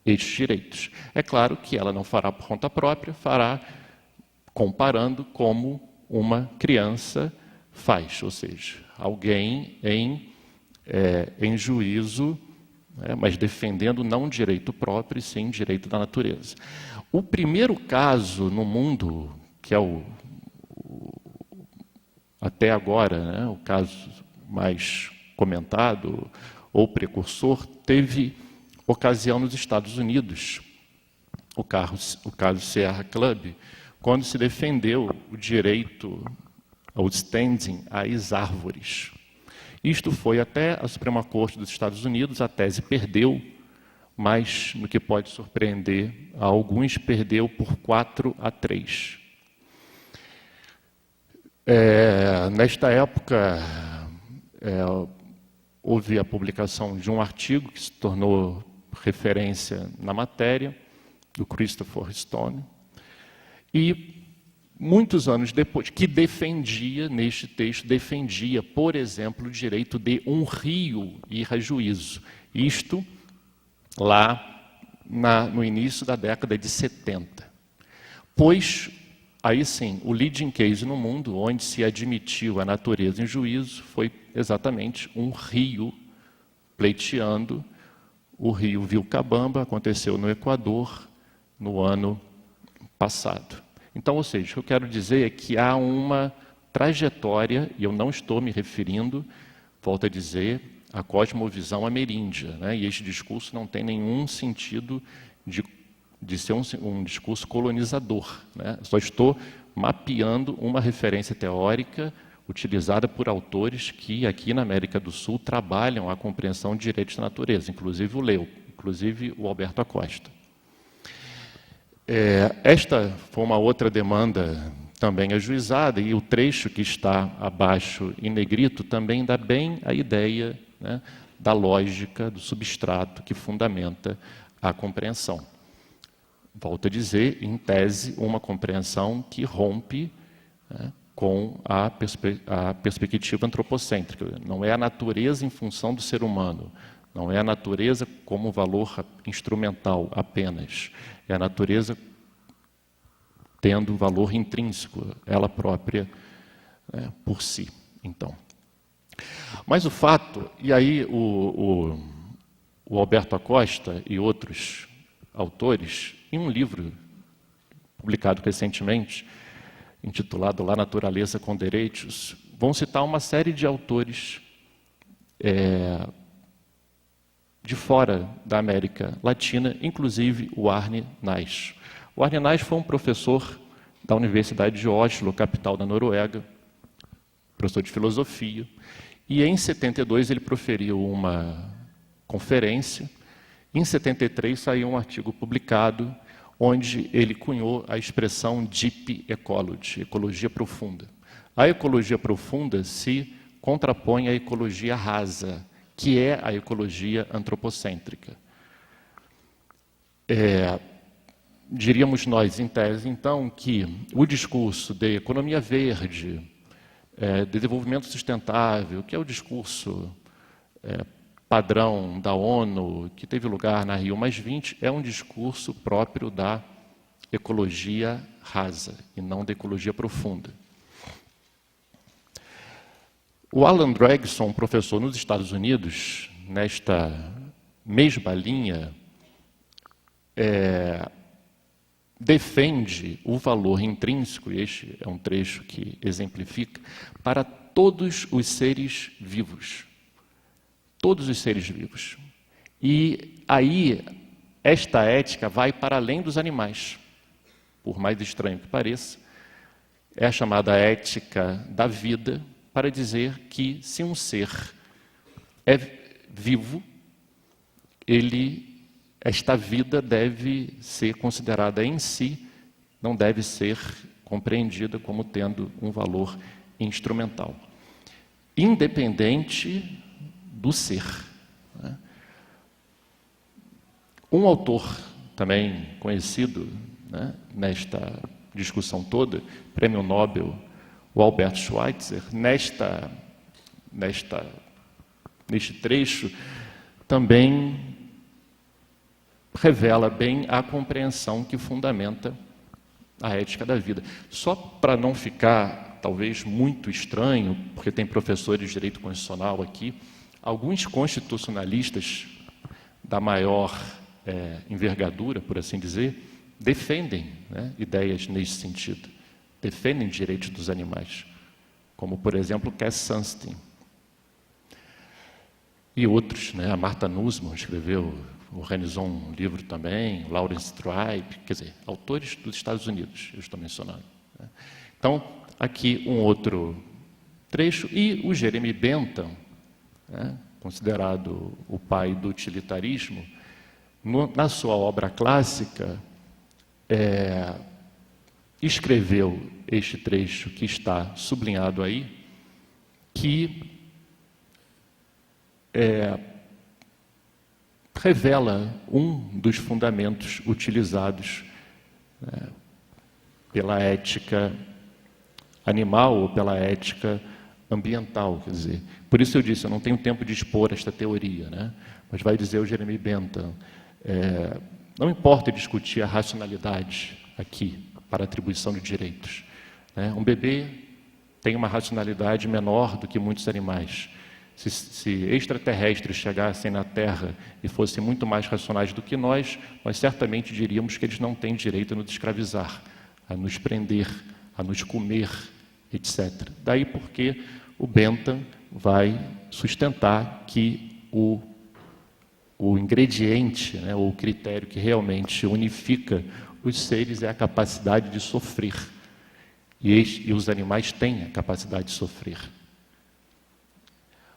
estes direitos. É claro que ela não fará por conta própria, fará comparando como uma criança faz, ou seja, alguém em juízo, mas defendendo não direito próprio, e sim direito da natureza. O primeiro caso no mundo, que é até agora, o caso mais comentado ou precursor, teve ocasião nos Estados Unidos, o caso Sierra Club, quando se defendeu o direito ao standing às árvores. Isto foi até a Suprema Corte dos Estados Unidos, a tese perdeu, mas, no que pode surpreender a alguns, perdeu por 4-3. Nesta época, houve a publicação de um artigo que se tornou referência na matéria, do Christopher Stone, e muitos anos depois, que defendia, neste texto, por exemplo, o direito de um rio ir a juízo. Isto lá no início da década de 70. Pois, aí sim, o leading case no mundo, onde se admitiu a natureza em juízo, foi exatamente um rio pleiteando o rio Vilcabamba, aconteceu no Equador, no ano passado. Então, ou seja, o que eu quero dizer é que há uma trajetória, e eu não estou me referindo volto a dizer, a cosmovisão ameríndia, né? E este discurso não tem nenhum sentido de ser um discurso colonizador, né? Só estou mapeando uma referência teórica utilizada por autores que, aqui na América do Sul, trabalham a compreensão de direitos da natureza, inclusive o Leo, inclusive o Alberto Acosta. Esta foi uma outra demanda também ajuizada, e o trecho que está abaixo em negrito também dá bem a ideia, né, da lógica do substrato que fundamenta a compreensão. Volto a dizer, em tese, uma compreensão que rompe, né, com a perspectiva antropocêntrica. Não é a natureza em função do ser humano, não é a natureza como valor instrumental apenas, é a natureza tendo valor intrínseco, ela própria, por si. Então, mas o fato, e aí o Alberto Acosta e outros autores, em um livro publicado recentemente, intitulado La Naturaleza com Direitos, vão citar uma série de autores de fora da América Latina, inclusive o Arne Naes. O Arne Naes foi um professor da Universidade de Oslo, capital da Noruega, professor de filosofia, e em 72 ele proferiu uma conferência. Em 73 saiu um artigo publicado onde ele cunhou a expressão Deep Ecology, ecologia profunda. A ecologia profunda se contrapõe à ecologia rasa, que é a ecologia antropocêntrica. Diríamos nós, em tese, então, que o discurso de economia verde, de desenvolvimento sustentável, que é o discurso padrão da ONU, que teve lugar na Rio+20, é um discurso próprio da ecologia rasa, e não da ecologia profunda. O Alan Gregson, professor nos Estados Unidos, nesta mesma linha, defende o valor intrínseco, e este é um trecho que exemplifica, para todos os seres vivos. Todos os seres vivos. E aí, esta ética vai para além dos animais. Por mais estranho que pareça, é a chamada ética da vida, para dizer que se um ser é vivo, esta vida deve ser considerada em si, não deve ser compreendida como tendo um valor instrumental, independente do ser. Um autor também conhecido, né, nesta discussão toda, Prêmio Nobel, o Albert Schweitzer, neste trecho, também revela bem a compreensão que fundamenta a ética da vida. Só para não ficar, talvez, muito estranho, porque tem professores de direito constitucional aqui, alguns constitucionalistas da maior envergadura, por assim dizer, defendem, né, ideias nesse sentido, defendem direitos dos animais, como, por exemplo, Cass Sunstein. E outros, né, a Martha Nussbaum escreveu, organizou um livro também, Lawrence Tribe, quer dizer, autores dos Estados Unidos, eu estou mencionando. Né. Então, aqui um outro trecho, e o Jeremy Bentham, né, considerado o pai do utilitarismo, na sua obra clássica, escreveu este trecho que está sublinhado aí, que revela um dos fundamentos utilizados pela ética animal ou pela ética ambiental, quer dizer. Por isso eu disse, eu não tenho tempo de expor esta teoria, né? Mas vai dizer o Jeremy Bentham, não importa discutir a racionalidade aqui para a atribuição de direitos, né? Um bebê tem uma racionalidade menor do que muitos animais. Se extraterrestres chegassem na Terra e fossem muito mais racionais do que nós certamente diríamos que eles não têm direito a nos escravizar, a nos prender, a nos comer, etc. Daí porque o Bentham vai sustentar que o ingrediente, né, ou o critério que realmente unifica os seres é a capacidade de sofrer. E os animais têm a capacidade de sofrer.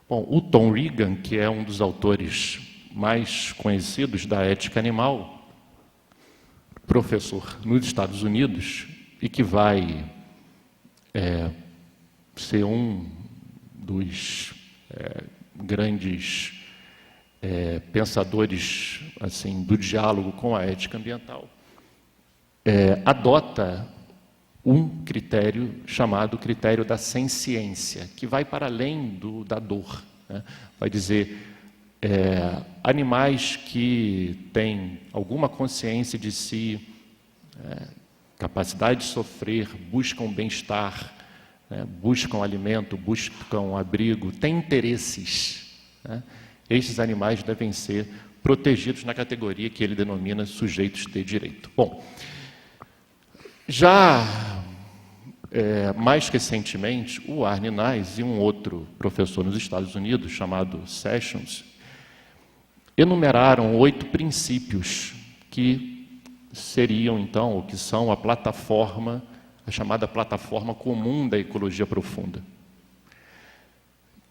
Bom, o Tom Regan, que é um dos autores mais conhecidos da ética animal, professor nos Estados Unidos, e que vai ser um dos grandes pensadores assim do diálogo com a ética ambiental, adota um critério chamado critério da senciência, que vai para além da dor, né? Vai dizer, animais que têm alguma consciência de si, capacidade de sofrer, buscam bem-estar, né? Buscam alimento, buscam abrigo, têm interesses, né? Estes animais devem ser protegidos na categoria que ele denomina sujeitos de direito. Bom, já mais recentemente, o Arne Naess e um outro professor nos Estados Unidos, chamado Sessions, enumeraram 8 princípios que seriam, então, ou que são a plataforma, a chamada plataforma comum da ecologia profunda,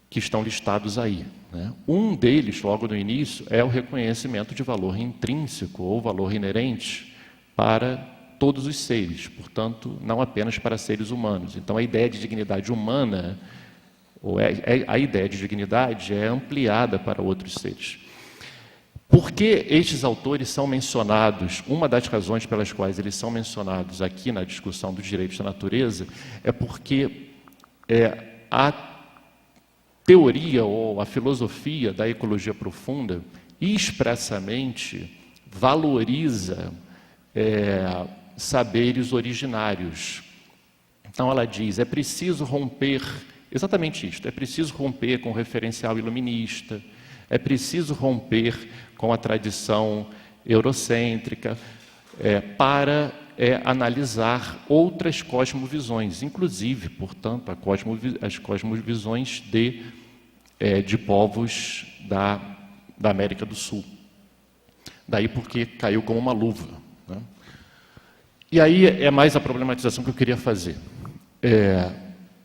que estão listados aí, né? Um deles, logo no início, é o reconhecimento de valor intrínseco ou valor inerente para todos os seres, portanto, não apenas para seres humanos. Então, a ideia de dignidade humana, ou a ideia de dignidade é ampliada para outros seres. Por que estes autores são mencionados? Uma das razões pelas quais eles são mencionados aqui na discussão dos direitos da natureza é porque a teoria ou a filosofia da ecologia profunda expressamente valoriza saberes originários. Então ela diz, é preciso romper, exatamente isto, é preciso romper com o referencial iluminista, é preciso romper com a tradição eurocêntrica para analisar outras cosmovisões, inclusive, portanto, as cosmovisões de povos da América do Sul. Daí porque caiu como uma luva, né? E aí é mais a problematização que eu queria fazer.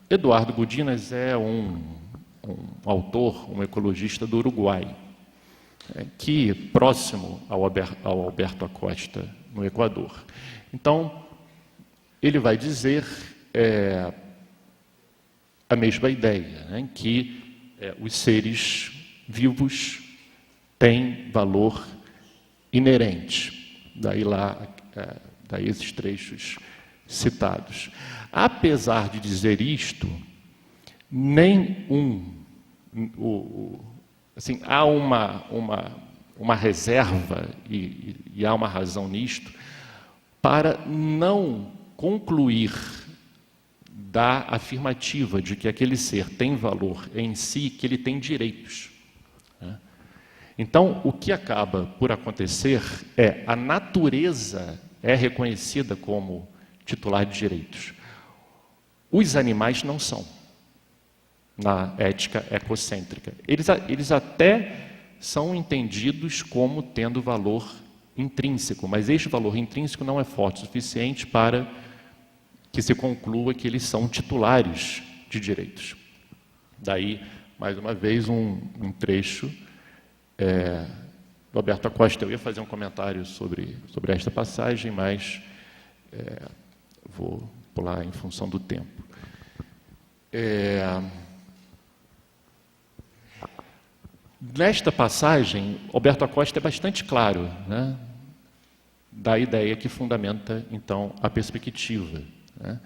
Eduardo Gudinas é um autor, um ecologista do Uruguai, que próximo ao Alberto Acosta, no Equador. Então, ele vai dizer a mesma ideia, né, que os seres vivos têm valor inerente. Daí esses trechos citados. Apesar de dizer isto, assim, há uma reserva, e há uma razão nisto, para não concluir da afirmativa de que aquele ser tem valor em si, que ele tem direitos, né? Então, o que acaba por acontecer a natureza é reconhecida como titular de direitos. Os animais não são, na ética ecocêntrica. Eles até são entendidos como tendo valor intrínseco, mas este valor intrínseco não é forte o suficiente para que se conclua que eles são titulares de direitos. Daí, mais uma vez, um trecho do Alberto Acosta. Eu ia fazer um comentário sobre esta passagem, mas vou pular em função do tempo. Nesta passagem, Alberto Acosta é bastante claro, né, da ideia que fundamenta, então, a perspectiva, né?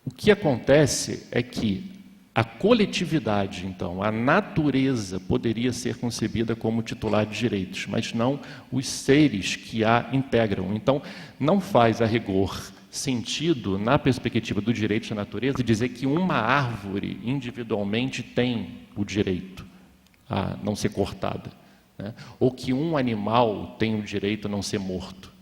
O que acontece é que a coletividade, então, a natureza poderia ser concebida como titular de direitos, mas não os seres que a integram. Então, não faz a rigor sentido, na perspectiva do direito da natureza, dizer que uma árvore individualmente tem o direito a não ser cortada, né? Ou que um animal tem o direito a não ser morto.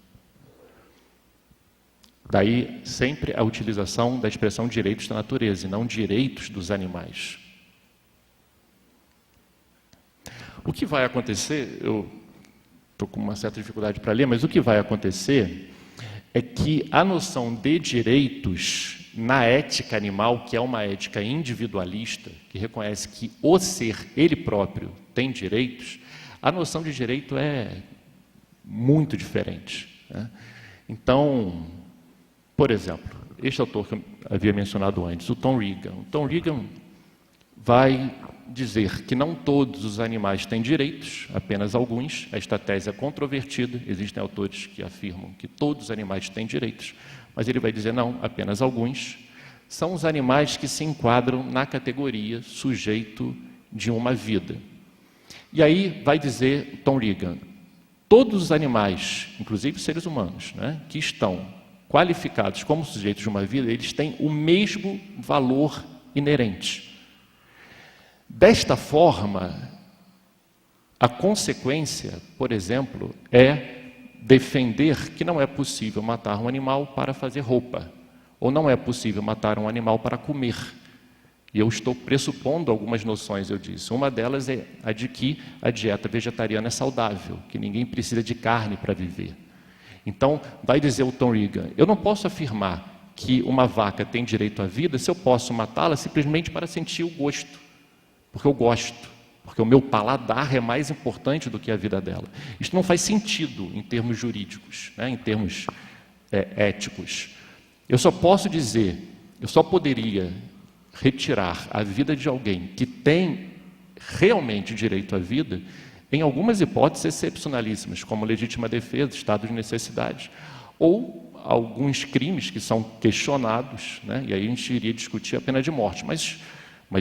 Daí sempre a utilização da expressão direitos da natureza e não direitos dos animais. O que vai acontecer, eu estou com uma certa dificuldade para ler, mas o que vai acontecer é que a noção de direitos na ética animal, que é uma ética individualista, que reconhece que o ser, ele próprio, tem direitos, a noção de direito é muito diferente, né? Então, por exemplo, este autor que eu havia mencionado antes, o Tom Regan. O Tom Regan vai dizer que não todos os animais têm direitos, apenas alguns. Esta tese é controvertida, existem autores que afirmam que todos os animais têm direitos, mas ele vai dizer não, apenas alguns. São os animais que se enquadram na categoria sujeito de uma vida. E aí vai dizer Tom Regan, todos os animais, inclusive seres humanos, né, que estão qualificados como sujeitos de uma vida, eles têm o mesmo valor inerente. Desta forma, a consequência, por exemplo, é defender que não é possível matar um animal para fazer roupa, ou não é possível matar um animal para comer. E eu estou pressupondo algumas noções, eu disse. Uma delas é a de que a dieta vegetariana é saudável, que ninguém precisa de carne para viver. Então, vai dizer o Tom Regan, eu não posso afirmar que uma vaca tem direito à vida se eu posso matá-la simplesmente para sentir o gosto, porque eu gosto, porque o meu paladar é mais importante do que a vida dela. Isto não faz sentido em termos jurídicos, né, em termos éticos. Eu só posso dizer, eu só poderia retirar a vida de alguém que tem realmente direito à vida em algumas hipóteses excepcionalíssimas, como legítima defesa, estado de necessidade, ou alguns crimes que são questionados, né? E aí a gente iria discutir a pena de morte, mas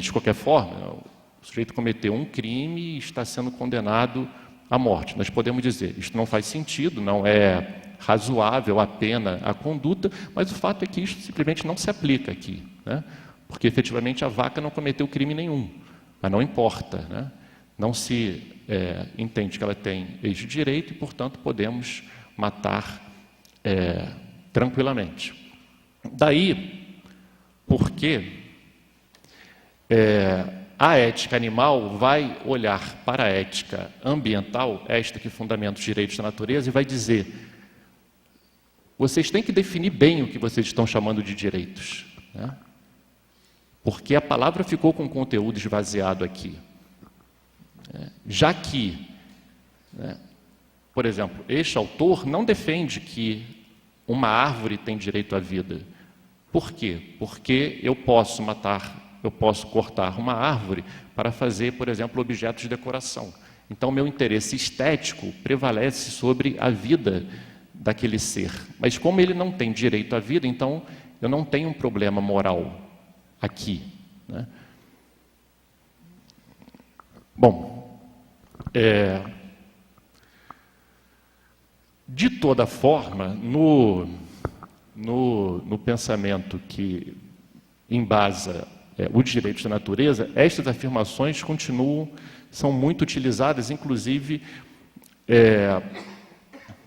de qualquer forma, o sujeito cometeu um crime e está sendo condenado à morte. Nós podemos dizer, isto não faz sentido, não é razoável a pena, a conduta, mas o fato é que isto simplesmente não se aplica aqui, né? Porque efetivamente a vaca não cometeu crime nenhum, mas não importa, né? Não se entende que ela tem este direito e, portanto, podemos matar tranquilamente. Daí, porque a ética animal vai olhar para a ética ambiental, esta que fundamenta os direitos da natureza, e vai dizer, vocês têm que definir bem o que vocês estão chamando de direitos, né? Porque a palavra ficou com conteúdo esvaziado aqui. Já que, por exemplo, este autor não defende que uma árvore tem direito à vida. Por quê? Porque eu posso cortar uma árvore para fazer, por exemplo, objetos de decoração. Então, meu interesse estético prevalece sobre a vida daquele ser. Mas como ele não tem direito à vida, então eu não tenho um problema moral aqui, né? Bom, de toda forma, no pensamento que embasa o direito da natureza, estas afirmações são muito utilizadas, inclusive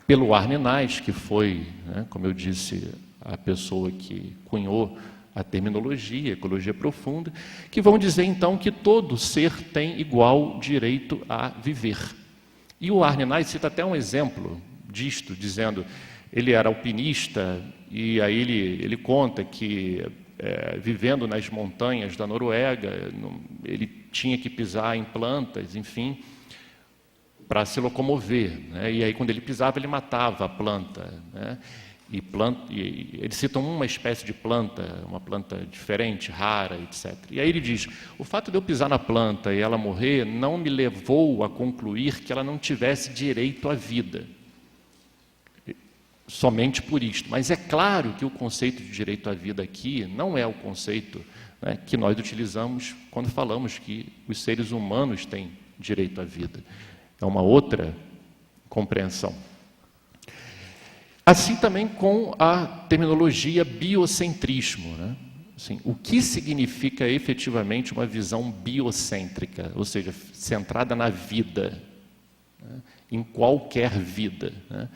pelo Arne Naes, que foi, né, como eu disse, a pessoa que cunhou a terminologia, ecologia profunda, que vão dizer então que todo ser tem igual direito a viver. E o Arne Naes cita até um exemplo disto, dizendo, ele era alpinista e aí ele conta que vivendo nas montanhas da Noruega, ele tinha que pisar em plantas, enfim, para se locomover, né? E aí quando ele pisava ele matava a planta, né? E eles citam uma espécie de planta, uma planta diferente, rara, etc. E aí ele diz, o fato de eu pisar na planta e ela morrer não me levou a concluir que ela não tivesse direito à vida. Somente por isto. Mas é claro que o conceito de direito à vida aqui não é o conceito, né, que nós utilizamos quando falamos que os seres humanos têm direito à vida. É uma outra compreensão. Assim também com a terminologia biocentrismo, né? Assim, o que significa efetivamente uma visão biocêntrica, ou seja, centrada na vida, né? Em qualquer vida, né?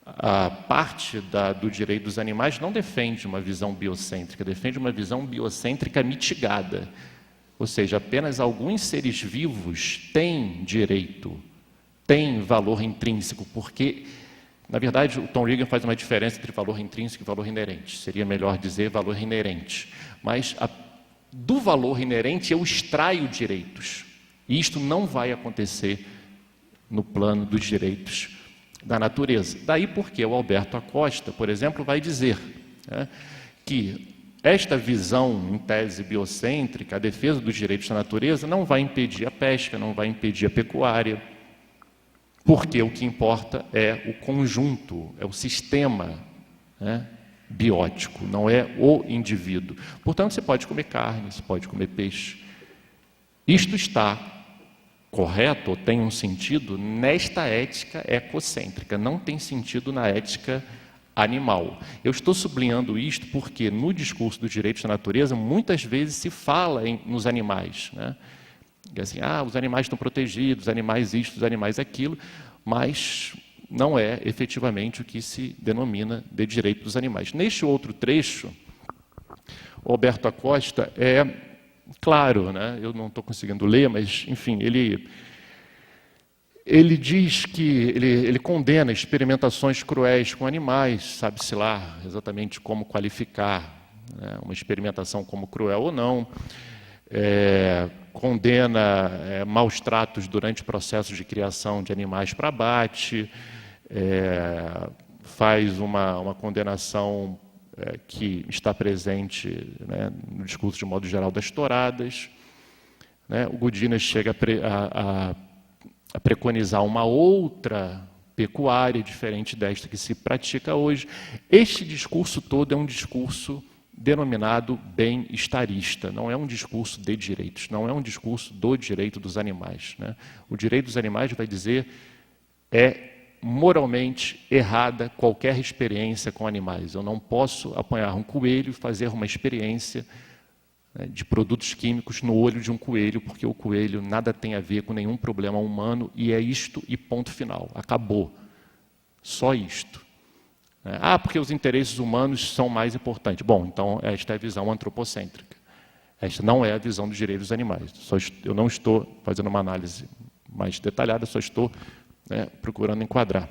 a parte do direito dos animais não defende uma visão biocêntrica, defende uma visão biocêntrica mitigada. Ou seja, apenas alguns seres vivos têm direito, têm valor intrínseco, porque, na verdade, o Tom Regan faz uma diferença entre valor intrínseco e valor inerente. Seria melhor dizer valor inerente. Mas do valor inerente eu extraio direitos. E isto não vai acontecer no plano dos direitos da natureza. Daí porque o Alberto Acosta, por exemplo, vai dizer, né, que esta visão, em tese biocêntrica, a defesa dos direitos da natureza, não vai impedir a pesca, não vai impedir a pecuária, porque o que importa é o conjunto, é o sistema, né, biótico, não é o indivíduo. Portanto, você pode comer carne, você pode comer peixe. Isto está correto ou tem um sentido nesta ética ecocêntrica, não tem sentido na ética animal. Eu estou sublinhando isto porque no discurso dos direitos da natureza muitas vezes se fala nos animais, né? E assim, os animais estão protegidos, os animais isto, os animais aquilo, mas não é efetivamente o que se denomina de direito dos animais. Neste outro trecho, o Alberto Acosta claro, né? Eu não estou conseguindo ler, mas, enfim, ele diz que ele condena experimentações cruéis com animais, sabe-se lá exatamente como qualificar, né, uma experimentação como cruel ou não, condena maus tratos durante processos de criação de animais para abate, faz uma condenação que está presente, né, no discurso de modo geral das touradas, né? O Gudinas chega a preconizar uma outra pecuária diferente desta que se pratica hoje. Este discurso todo é um discurso denominado bem-estarista, não é um discurso de direitos, não é um discurso do direito dos animais, né? O direito dos animais vai dizer moralmente errada qualquer experiência com animais. Eu não posso apanhar um coelho e fazer uma experiência, né, de produtos químicos no olho de um coelho, porque o coelho nada tem a ver com nenhum problema humano e é isto e ponto final. Acabou. Só isto. Porque os interesses humanos são mais importantes. Bom, então esta é a visão antropocêntrica. Esta não é a visão dos direitos dos animais. Eu não estou fazendo uma análise mais detalhada, só estou procurando enquadrar.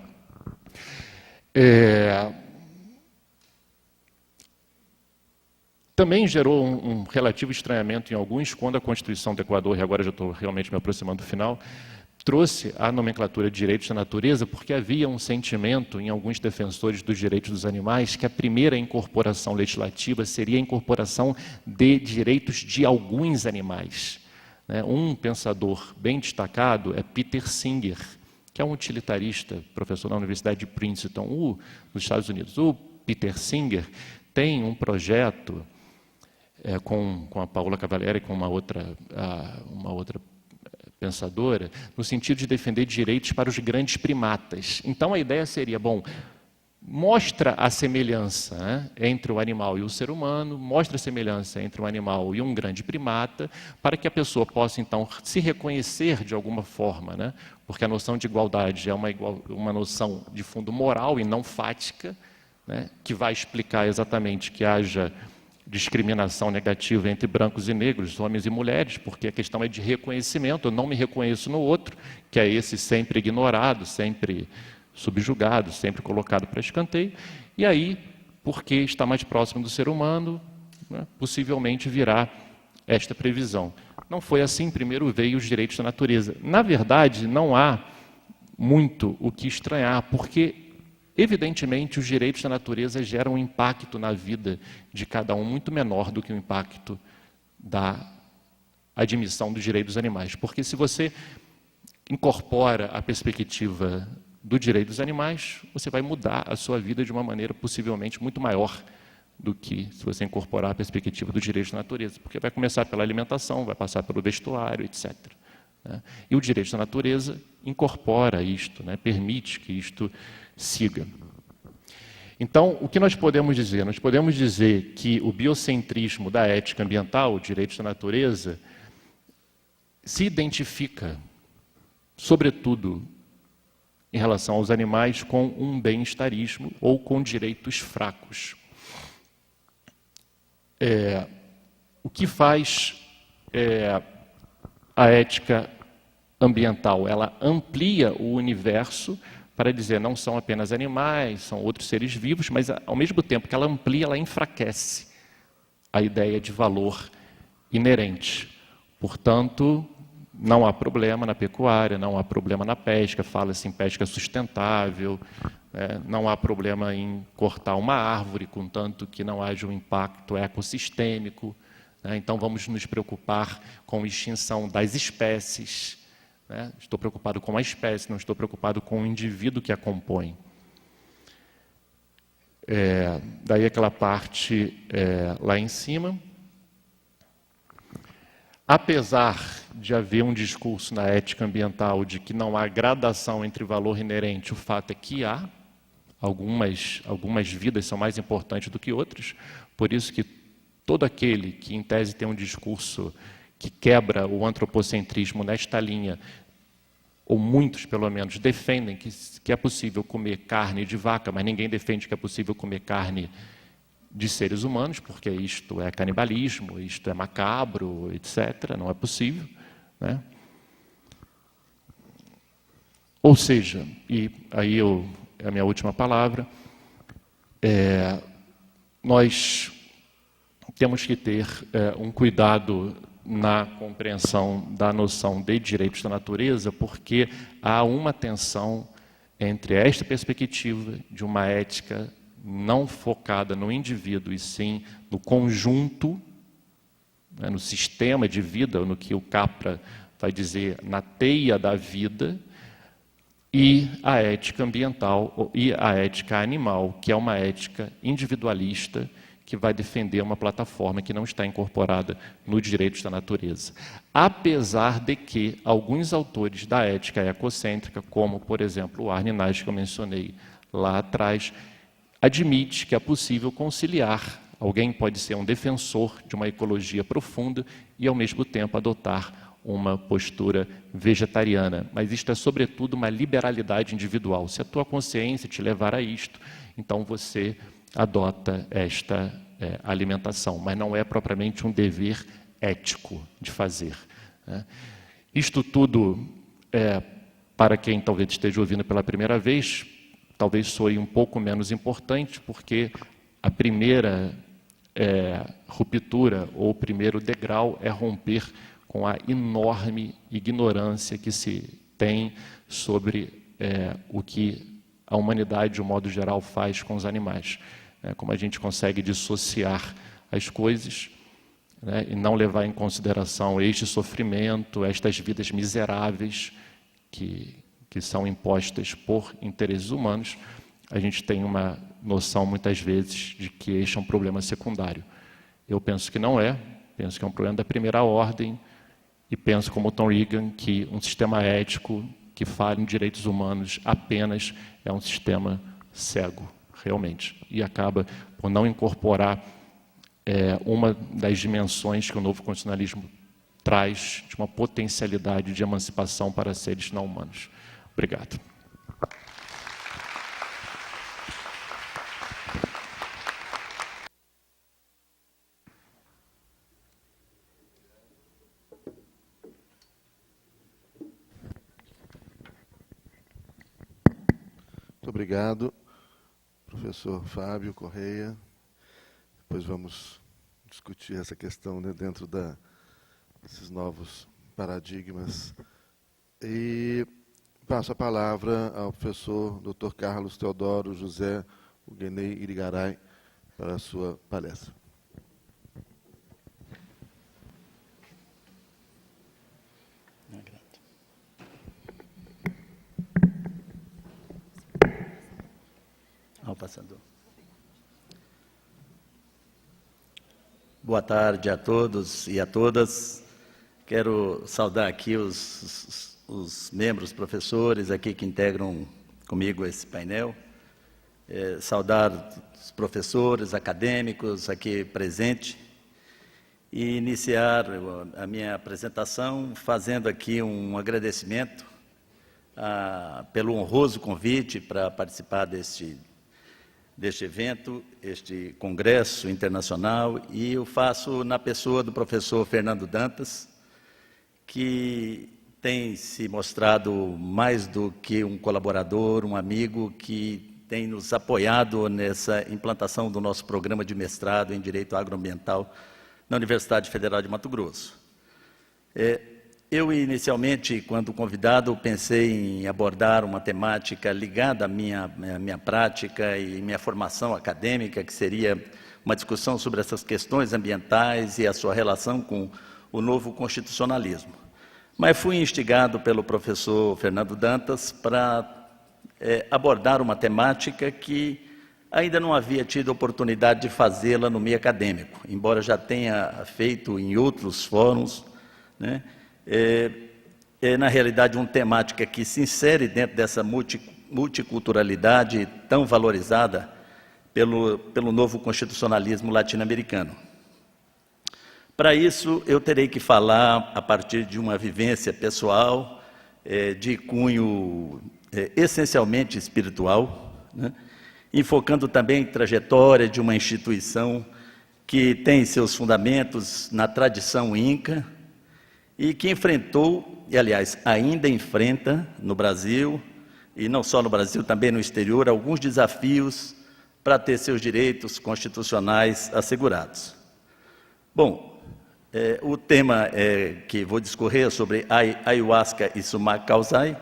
Também gerou um relativo estranhamento em alguns, quando a Constituição do Equador, e agora já estou realmente me aproximando do final, trouxe a nomenclatura de direitos da natureza, porque havia um sentimento em alguns defensores dos direitos dos animais que a primeira incorporação legislativa seria a incorporação de direitos de alguns animais. Um pensador bem destacado é Peter Singer, que é um utilitarista, professor na Universidade de Princeton, nos Estados Unidos. O Peter Singer tem um projeto com a Paola Cavalieri e com uma outra pensadora, no sentido de defender direitos para os grandes primatas. Então, a ideia seria, mostra a semelhança, né, entre o animal e o ser humano, mostra a semelhança entre um animal e um grande primata, para que a pessoa possa, então, se reconhecer de alguma forma, né, porque a noção de igualdade é uma noção de fundo moral e não fática, né, que vai explicar exatamente que haja discriminação negativa entre brancos e negros, homens e mulheres, porque a questão é de reconhecimento. Eu não me reconheço no outro, que é esse sempre ignorado, sempre subjugado, sempre colocado para escanteio, e aí, porque está mais próximo do ser humano, né, possivelmente virá esta previsão. Não foi assim, primeiro veio os direitos da natureza. Na verdade, não há muito o que estranhar, porque, evidentemente, os direitos da natureza geram um impacto na vida de cada um muito menor do que o impacto da admissão dos direitos dos animais. Porque se você incorpora a perspectiva do direito dos animais, você vai mudar a sua vida de uma maneira possivelmente muito maior do que se você incorporar a perspectiva do direito da natureza, porque vai começar pela alimentação, vai passar pelo vestuário, etc. E o direito da natureza incorpora isto, né, permite que isto siga. Então, o que nós podemos dizer? Nós podemos dizer que o biocentrismo da ética ambiental, direitos da natureza, se identifica, sobretudo, em relação aos animais com um bem-estarismo ou com direitos fracos. O que faz a ética ambiental? Ela amplia o universo para dizer não são apenas animais, são outros seres vivos, mas ao mesmo tempo que ela amplia, ela enfraquece a ideia de valor inerente. Portanto, não há problema na pecuária, não há problema na pesca, fala-se em pesca sustentável, não há problema em cortar uma árvore, contanto que não haja um impacto ecossistêmico. Então, vamos nos preocupar com a extinção das espécies. Estou preocupado com a espécie, não estou preocupado com o indivíduo que a compõe. Daí aquela parte lá em cima. Apesar de haver um discurso na ética ambiental de que não há gradação entre valor inerente, o fato é que há. Algumas vidas são mais importantes do que outras, por isso que todo aquele que, em tese, tem um discurso que quebra o antropocentrismo nesta linha, ou muitos, pelo menos, defendem que é possível comer carne de vaca, mas ninguém defende que é possível comer carne de seres humanos, porque isto é canibalismo, isto é macabro, etc. Não é possível. Ou seja, e aí é a minha última palavra, nós temos que ter um cuidado na compreensão da noção de direitos da natureza, porque há uma tensão entre esta perspectiva de uma ética não focada no indivíduo, e sim no conjunto, no sistema de vida, no que o Capra vai dizer, na teia da vida, e a ética ambiental e a ética animal, que é uma ética individualista, que vai defender uma plataforma que não está incorporada nos direitos da natureza. Apesar de que alguns autores da ética ecocêntrica, como, por exemplo, o Arne Nash, que eu mencionei lá atrás, admite que é possível conciliar. Alguém pode ser um defensor de uma ecologia profunda e, ao mesmo tempo, adotar uma postura vegetariana. Mas isto é, sobretudo, uma liberalidade individual. Se a tua consciência te levar a isto, então você adota esta alimentação, mas não é propriamente um dever ético de fazer. Isto tudo, para quem talvez esteja ouvindo pela primeira vez, talvez soe um pouco menos importante, porque a primeira ruptura, ou o primeiro degrau, é romper com a enorme ignorância que se tem sobre o que a humanidade, de um modo geral, faz com os animais. Como a gente consegue dissociar as coisas, e não levar em consideração este sofrimento, estas vidas miseráveis que são impostas por interesses humanos. A gente tem uma noção, muitas vezes, de que este é um problema secundário. Eu penso que não é, penso que é um problema da primeira ordem, e penso, como Tom Regan, que um sistema ético que fala em direitos humanos apenas é um sistema cego, realmente, e acaba por não incorporar uma das dimensões que o novo constitucionalismo traz de uma potencialidade de emancipação para seres não humanos. Obrigado. Muito obrigado, professor Fábio Correia. Depois vamos discutir essa questão dentro desses novos paradigmas. E passo a palavra ao professor Dr. Carlos Teodoro José Uguenei Irigaray para a sua palestra. Ao passador. Boa tarde a todos e a todas. Quero saudar aqui os membros, professores aqui que integram comigo esse painel. Saudar os professores, acadêmicos aqui presentes. E iniciar a minha apresentação fazendo aqui um agradecimento pelo honroso convite para participar deste evento, este congresso internacional, e eu faço na pessoa do professor Fernando Dantas, que tem se mostrado mais do que um colaborador, um amigo que tem nos apoiado nessa implantação do nosso programa de mestrado em Direito Agroambiental na Universidade Federal de Mato Grosso. Eu, inicialmente, quando convidado, pensei em abordar uma temática ligada à minha prática e minha formação acadêmica, que seria uma discussão sobre essas questões ambientais e a sua relação com o novo constitucionalismo. Mas fui instigado pelo professor Fernando Dantas para abordar uma temática que ainda não havia tido oportunidade de fazê-la no meio acadêmico, embora já tenha feito em outros fóruns, né? Na realidade, uma temática que se insere dentro dessa multiculturalidade tão valorizada pelo novo constitucionalismo latino-americano. Para isso, eu terei que falar a partir de uma vivência pessoal, de cunho essencialmente espiritual, né? Enfocando também a trajetória de uma instituição que tem seus fundamentos na tradição inca, e que enfrentou, e aliás, ainda enfrenta no Brasil, e não só no Brasil, também no exterior, alguns desafios para ter seus direitos constitucionais assegurados. Bom, o tema que vou discorrer é sobre ayahuasca e sumac causai,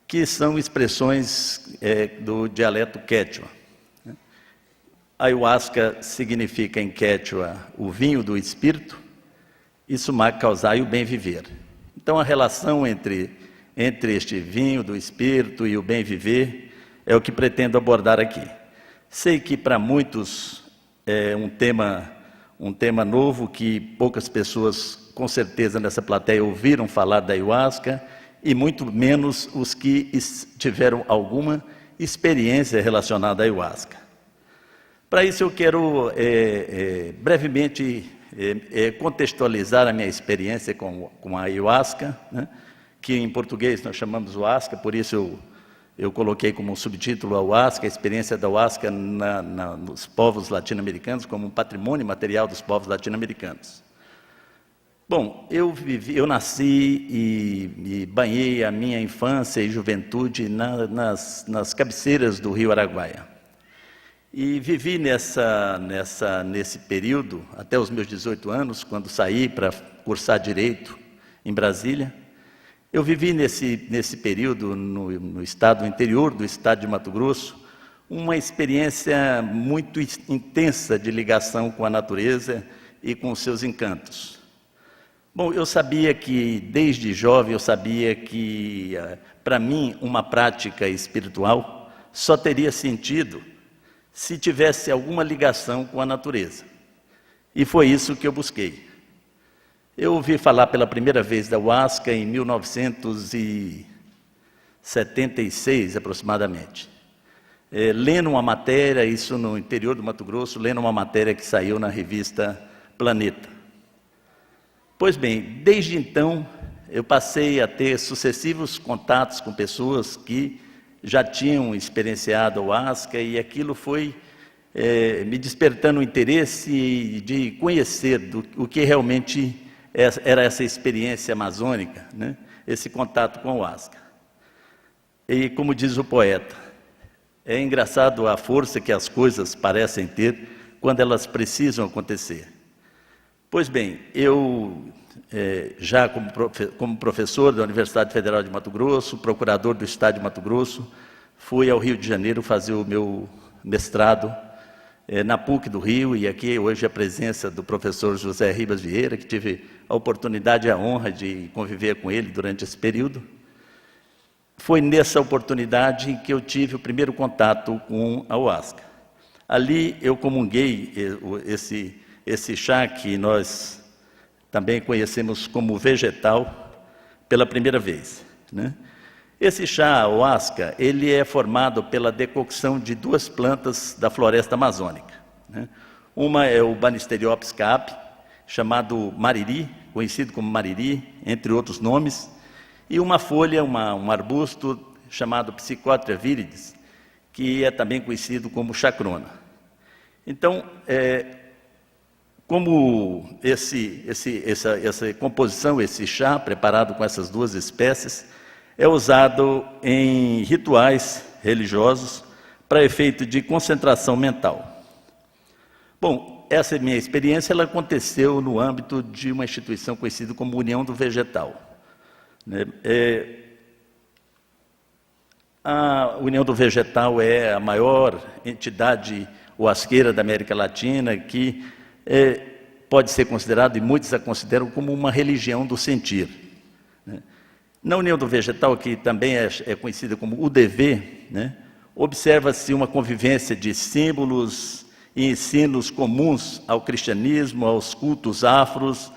que são expressões do dialeto quechua. Ayahuasca significa em quechua o vinho do espírito, e sumac causai o bem viver. Então, a relação entre este vinho do espírito e o bem viver é o que pretendo abordar aqui. Sei que para muitos é um tema novo, que poucas pessoas, com certeza, nessa plateia ouviram falar da ayahuasca, e muito menos os que tiveram alguma experiência relacionada à ayahuasca. Para isso, eu quero brevemente contextualizar a minha experiência com a ayahuasca, né? Que em português nós chamamos huasca, por isso eu coloquei como subtítulo a huasca, a experiência da huasca nos povos latino-americanos, como um patrimônio material dos povos latino-americanos. Bom, eu nasci e banhei a minha infância e juventude nas cabeceiras do rio Araguaia. E vivi nesse período, até os meus 18 anos, quando saí para cursar Direito em Brasília. Eu vivi nesse período, no interior do estado de Mato Grosso, uma experiência muito intensa de ligação com a natureza e com os seus encantos. Bom, eu sabia que, desde jovem, para mim, uma prática espiritual só teria sentido se tivesse alguma ligação com a natureza. E foi isso que eu busquei. Eu ouvi falar pela primeira vez da ayahuasca em 1976, aproximadamente. Lendo uma matéria, isso no interior do Mato Grosso, lendo uma matéria que saiu na revista Planeta. Pois bem, desde então, eu passei a ter sucessivos contatos com pessoas que já tinham experienciado a ayahuasca, e aquilo foi me despertando o interesse de conhecer o que realmente era essa experiência amazônica, né? Esse contato com a ayahuasca. E como diz o poeta, é engraçado a força que as coisas parecem ter quando elas precisam acontecer. Pois bem, eu já como professor da Universidade Federal de Mato Grosso, procurador do Estado de Mato Grosso, fui ao Rio de Janeiro fazer o meu mestrado na PUC do Rio, e aqui hoje a presença do professor José Ribas Vieira, que tive a oportunidade e a honra de conviver com ele durante esse período. Foi nessa oportunidade que eu tive o primeiro contato com a ayahuasca. Ali eu comunguei esse chá que nós também conhecemos como vegetal pela primeira vez, né? Esse chá ayahuasca, ele é formado pela decocção de duas plantas da floresta amazônica, né? Uma é o Banisteriopsis caapi, chamado mariri, conhecido como mariri, entre outros nomes, e uma folha, um arbusto chamado Psychotria viridis, que é também conhecido como chacrona. Então, como essa composição, esse chá preparado com essas duas espécies, é usado em rituais religiosos para efeito de concentração mental. Bom, essa minha experiência ela aconteceu no âmbito de uma instituição conhecida como União do Vegetal. A União do Vegetal é a maior entidade huasqueira da América Latina, que pode ser considerado, e muitos a consideram, como uma religião do sentir. Na União do Vegetal, que também é conhecida como UDV, observa-se uma convivência de símbolos e ensinos comuns ao cristianismo, aos cultos afros,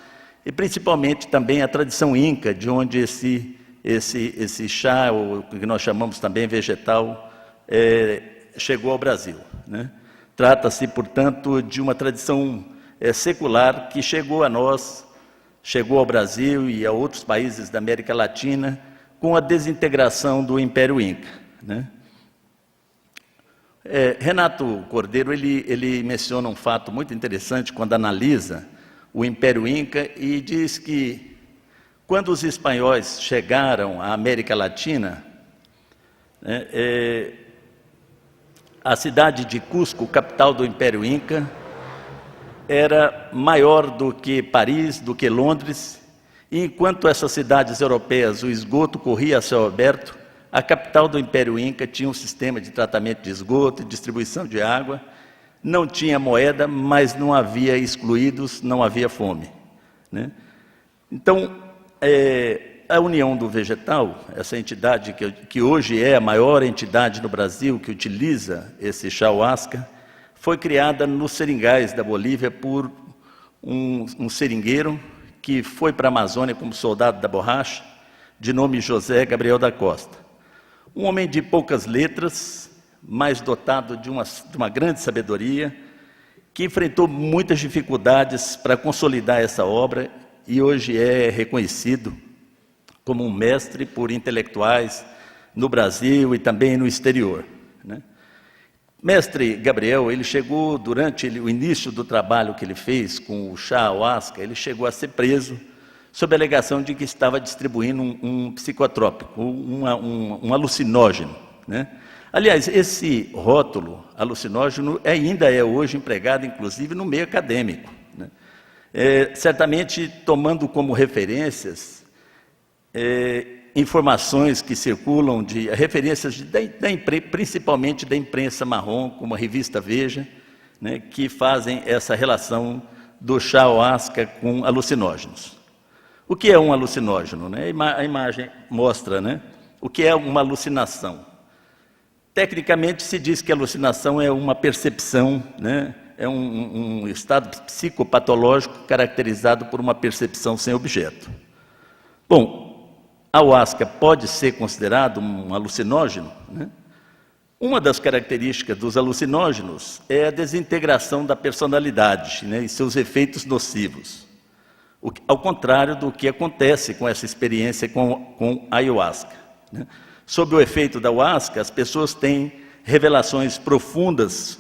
e principalmente também a tradição inca, de onde esse chá, o que nós chamamos também vegetal, chegou ao Brasil. Trata-se, portanto, de uma tradição secular que chegou a nós, chegou ao Brasil e a outros países da América Latina com a desintegração do Império Inca. Renato Cordeiro ele menciona um fato muito interessante quando analisa o Império Inca e diz que quando os espanhóis chegaram à América Latina, a cidade de Cusco, capital do Império Inca, era maior do que Paris, do que Londres, e enquanto essas cidades europeias o esgoto corria a céu aberto, a capital do Império Inca tinha um sistema de tratamento de esgoto e distribuição de água, não tinha moeda, mas não havia excluídos, não havia fome. Então, a União do Vegetal, essa entidade que hoje é a maior entidade no Brasil que utiliza esse chá huasca, foi criada nos seringais da Bolívia por um seringueiro que foi para a Amazônia como soldado da borracha, de nome José Gabriel da Costa. Um homem de poucas letras, mas dotado de uma grande sabedoria, que enfrentou muitas dificuldades para consolidar essa obra e hoje é reconhecido como um mestre por intelectuais no Brasil e também no exterior. Mestre Gabriel, ele chegou, durante o início do trabalho que ele fez com o chá ayahuasca, ele chegou a ser preso sob a alegação de que estava distribuindo um psicotrópico, um alucinógeno. Aliás, esse rótulo alucinógeno ainda é hoje empregado, inclusive, no meio acadêmico. Certamente tomando como referências informações que circulam, referências principalmente da imprensa marrom, como a revista Veja, que fazem essa relação do chá ayahuasca com alucinógenos. O que é um alucinógeno? A imagem mostra o que é uma alucinação. Tecnicamente se diz que a alucinação é uma percepção, é um estado psicopatológico caracterizado por uma percepção sem objeto. Bom, a ayahuasca pode ser considerado um alucinógeno? Uma das características dos alucinógenos é a desintegração da personalidade e seus efeitos nocivos. Ao contrário do que acontece com essa experiência com a ayahuasca. Sob o efeito da ayahuasca, as pessoas têm revelações profundas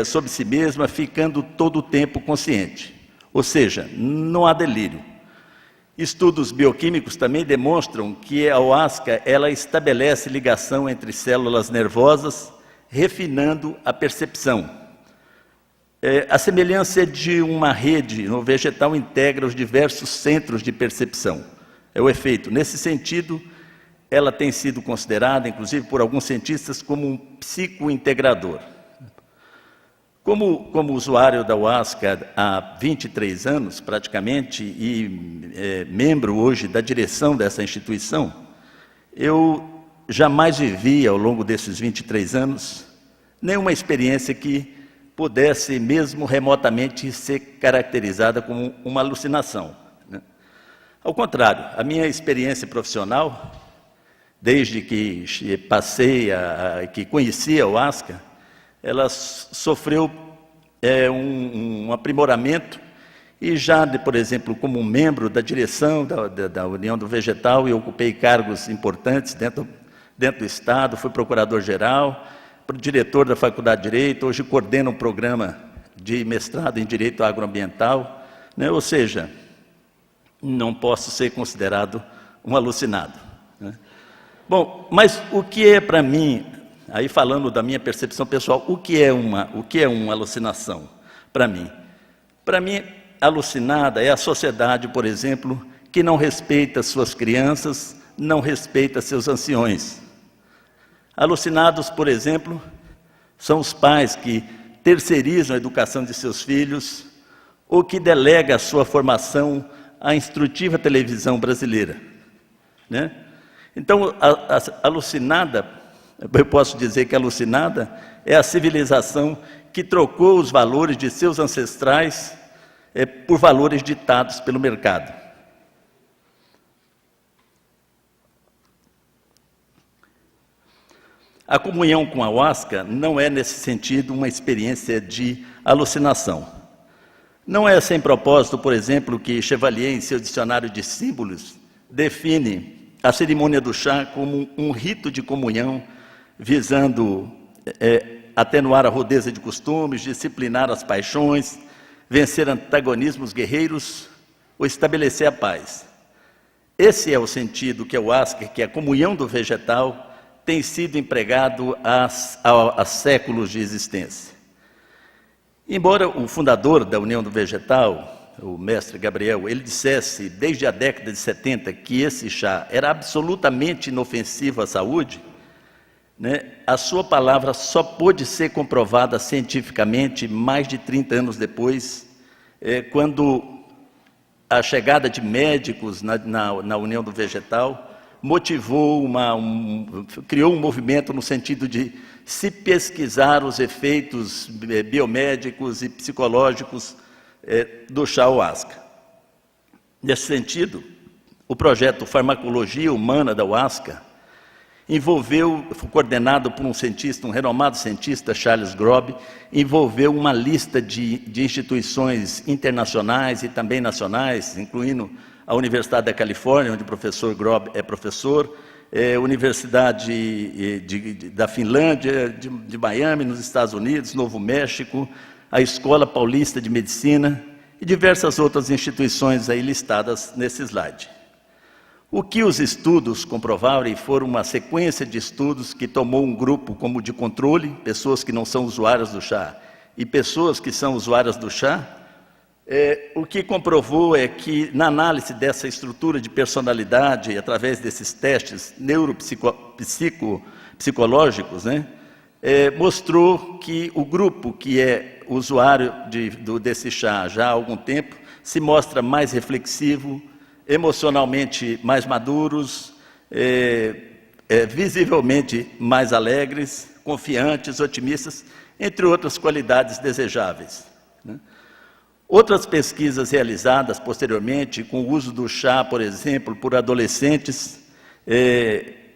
sobre si mesma, ficando todo o tempo consciente. Ou seja, não há delírio. Estudos bioquímicos também demonstram que a ayahuasca ela estabelece ligação entre células nervosas, refinando a percepção. A semelhança de uma rede no vegetal integra os diversos centros de percepção. É o efeito. Nesse sentido, ela tem sido considerada, inclusive por alguns cientistas, como um psicointegrador. Como usuário da ayahuasca há 23 anos, praticamente, e membro hoje da direção dessa instituição, eu jamais vivi, ao longo desses 23 anos, nenhuma experiência que pudesse, mesmo remotamente, ser caracterizada como uma alucinação. Ao contrário, a minha experiência profissional, desde que que conheci a ayahuasca, ela sofreu um aprimoramento E já, por exemplo, como membro da direção da União do Vegetal, eu ocupei cargos importantes dentro do Estado, fui procurador-geral, diretor da Faculdade de Direito, hoje coordeno um programa de mestrado em Direito Agroambiental, né? Ou seja, não posso ser considerado um alucinado, né? Bom, mas o que é para mim, aí falando da minha percepção pessoal, o que é uma alucinação para mim? Para mim, alucinada é a sociedade, por exemplo, que não respeita suas crianças, não respeita seus anciões. Alucinados, por exemplo, são os pais que terceirizam a educação de seus filhos ou que delegam a sua formação à instrutiva televisão brasileira, né? Então, alucinada, eu posso dizer que alucinada é a civilização que trocou os valores de seus ancestrais por valores ditados pelo mercado. A comunhão com a ayahuasca não é, nesse sentido, uma experiência de alucinação. Não é sem propósito, por exemplo, que Chevalier, em seu dicionário de símbolos, define a cerimônia do chá como um rito de comunhão, visando atenuar a rudeza de costumes, disciplinar as paixões, vencer antagonismos guerreiros ou estabelecer a paz. Esse é o sentido que a ayahuasca, que é a comunhão do vegetal, tem sido empregado há séculos de existência. Embora o fundador da União do Vegetal, o mestre Gabriel, ele dissesse desde a década de 70 que esse chá era absolutamente inofensivo à saúde, né, a sua palavra só pôde ser comprovada cientificamente mais de 30 anos depois, quando a chegada de médicos na União do Vegetal motivou, criou um movimento no sentido de se pesquisar os efeitos biomédicos e psicológicos do chá ayahuasca. Nesse sentido, o projeto Farmacologia Humana da Ayahuasca foi coordenado por um renomado cientista, Charles Grob, envolveu uma lista de instituições internacionais e também nacionais, incluindo a Universidade da Califórnia, onde o professor Grob é professor, Universidade da Finlândia, de Miami, nos Estados Unidos, Novo México, a Escola Paulista de Medicina e diversas outras instituições aí listadas nesse slide. O que os estudos comprovaram, e foram uma sequência de estudos que tomou um grupo como de controle, pessoas que não são usuárias do chá, e pessoas que são usuárias do chá, o que comprovou é que, na análise dessa estrutura de personalidade, através desses testes neuropsicológicos, né, mostrou que o grupo que é usuário desse chá já há algum tempo se mostra mais reflexivo, emocionalmente mais maduros, visivelmente mais alegres, confiantes, otimistas, entre outras qualidades desejáveis, né? Outras pesquisas realizadas posteriormente, com o uso do chá, por exemplo, por adolescentes,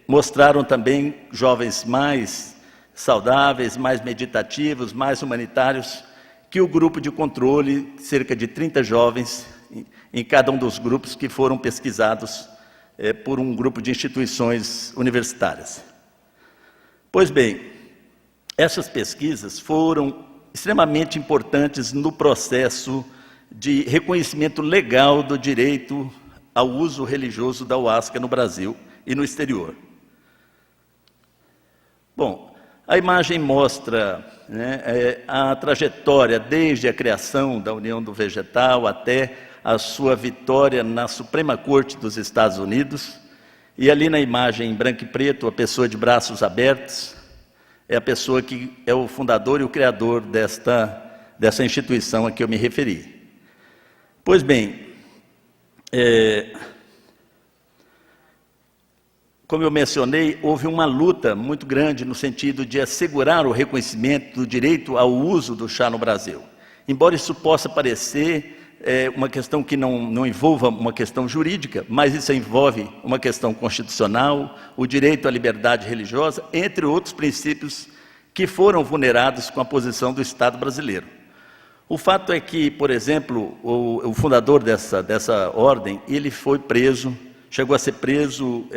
mostraram também jovens mais saudáveis, mais meditativos, mais humanitários, que o grupo de controle, cerca de 30 jovens, em cada um dos grupos que foram pesquisados por um grupo de instituições universitárias. Pois bem, essas pesquisas foram extremamente importantes no processo de reconhecimento legal do direito ao uso religioso da ayahuasca no Brasil e no exterior. Bom, a imagem mostra, né, a trajetória desde a criação da União do Vegetal até a sua vitória na Suprema Corte dos Estados Unidos, e ali na imagem em branco e preto, a pessoa de braços abertos, é a pessoa que é o fundador e o criador dessa instituição a que eu me referi. Pois bem, como eu mencionei, houve uma luta muito grande no sentido de assegurar o reconhecimento do direito ao uso do chá no Brasil. Embora isso possa parecer uma questão que não envolva uma questão jurídica, mas isso envolve uma questão constitucional, o direito à liberdade religiosa, entre outros princípios que foram vulnerados com a posição do Estado brasileiro. O fato é que, por exemplo, o fundador dessa ordem, ele foi preso, chegou a ser preso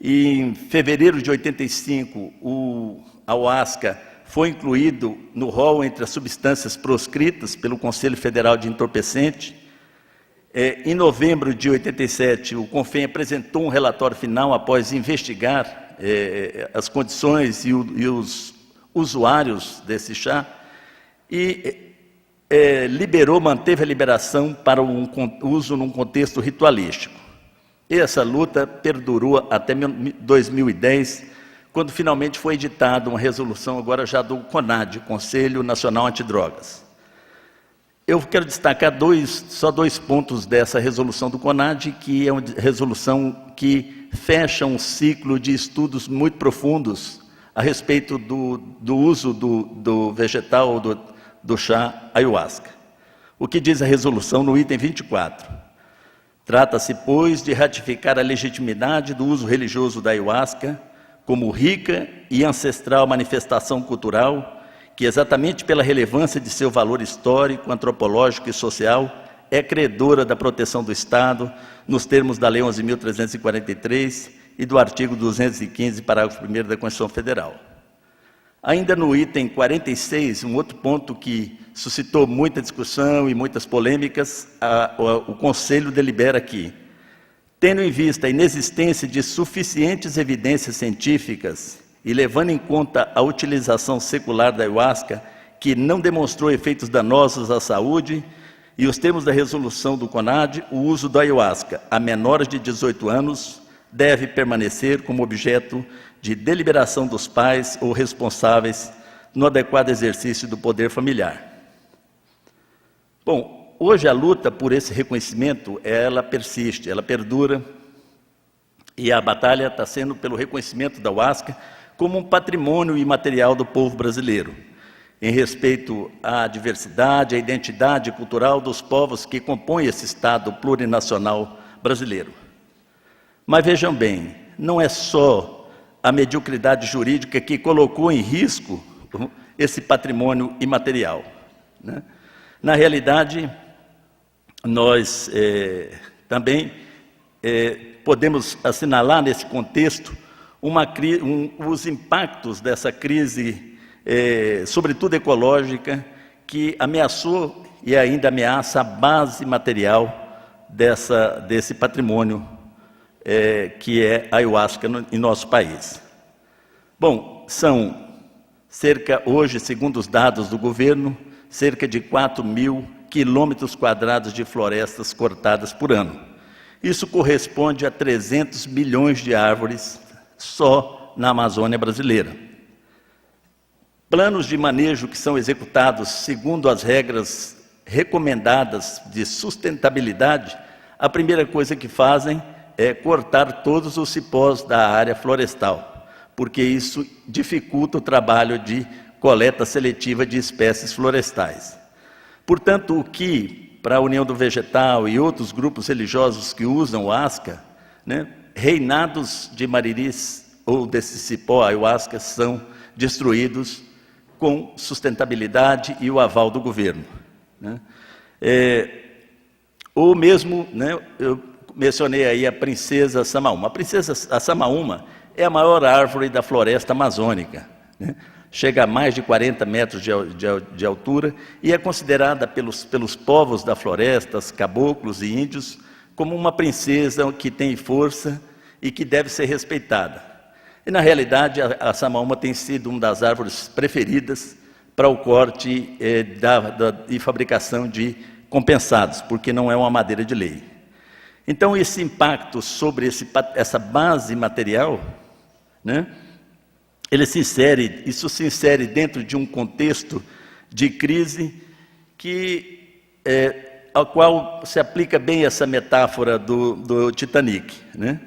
e em fevereiro de 85, o ayahuasca foi incluído no rol entre as substâncias proscritas pelo Conselho Federal de Entorpecente. Em novembro de 87, o CONFEM apresentou um relatório final após investigar as condições e os usuários desse chá e manteve a liberação para um uso num contexto ritualístico. E essa luta perdurou até 2010, quando finalmente foi editada uma resolução agora já do CONAD, Conselho Nacional Antidrogas. Eu quero destacar só dois pontos dessa resolução do CONAD, que é uma resolução que fecha um ciclo de estudos muito profundos a respeito do uso do vegetal, do chá ayahuasca. O que diz a resolução no item 24? Trata-se, pois, de ratificar a legitimidade do uso religioso da ayahuasca como rica e ancestral manifestação cultural que, exatamente pela relevância de seu valor histórico, antropológico e social, é credora da proteção do Estado, nos termos da Lei 11.343 e do artigo 215, parágrafo 1º da Constituição Federal. Ainda no item 46, um outro ponto que suscitou muita discussão e muitas polêmicas, o Conselho delibera que, tendo em vista a inexistência de suficientes evidências científicas e levando em conta a utilização secular da ayahuasca, que não demonstrou efeitos danosos à saúde, e os termos da resolução do CONAD, o uso da ayahuasca a menores de 18 anos deve permanecer como objeto de deliberação dos pais ou responsáveis no adequado exercício do poder familiar. Bom, hoje a luta por esse reconhecimento, ela persiste, ela perdura, e a batalha está sendo pelo reconhecimento da ayahuasca como um patrimônio imaterial do povo brasileiro, em respeito à diversidade, à identidade cultural dos povos que compõem esse Estado plurinacional brasileiro. Mas vejam bem, não é só a mediocridade jurídica que colocou em risco esse patrimônio imaterial, né? Na realidade, nós também podemos assinalar nesse contexto os impactos dessa crise, sobretudo ecológica, que ameaçou e ainda ameaça a base material desse patrimônio que é a ayahuasca em nosso país. Bom, são hoje, segundo os dados do governo, cerca de 4.000 quilômetros quadrados de florestas cortadas por ano. Isso corresponde a 300 milhões de árvores só na Amazônia brasileira. Planos de manejo que são executados segundo as regras recomendadas de sustentabilidade, a primeira coisa que fazem é cortar todos os cipós da área florestal, porque isso dificulta o trabalho de coleta seletiva de espécies florestais. Portanto, o que, para a União do Vegetal e outros grupos religiosos que usam o ayahuasca, né, reinados de mariris ou desse cipó ayahuasca são destruídos com sustentabilidade e o aval do governo, né? Ou mesmo, né, eu mencionei aí a princesa Samaúma. A Samaúma é a maior árvore da floresta amazônica, né? Chega a mais de 40 metros de altura e é considerada pelos povos da floresta, caboclos e índios, como uma princesa que tem força e que deve ser respeitada. E, na realidade, a Samaúma tem sido uma das árvores preferidas para o corte e fabricação de compensados, porque não é uma madeira de lei. Então, esse impacto sobre essa base material, né, isso se insere dentro de um contexto de crise ao qual se aplica bem essa metáfora do Titanic, né?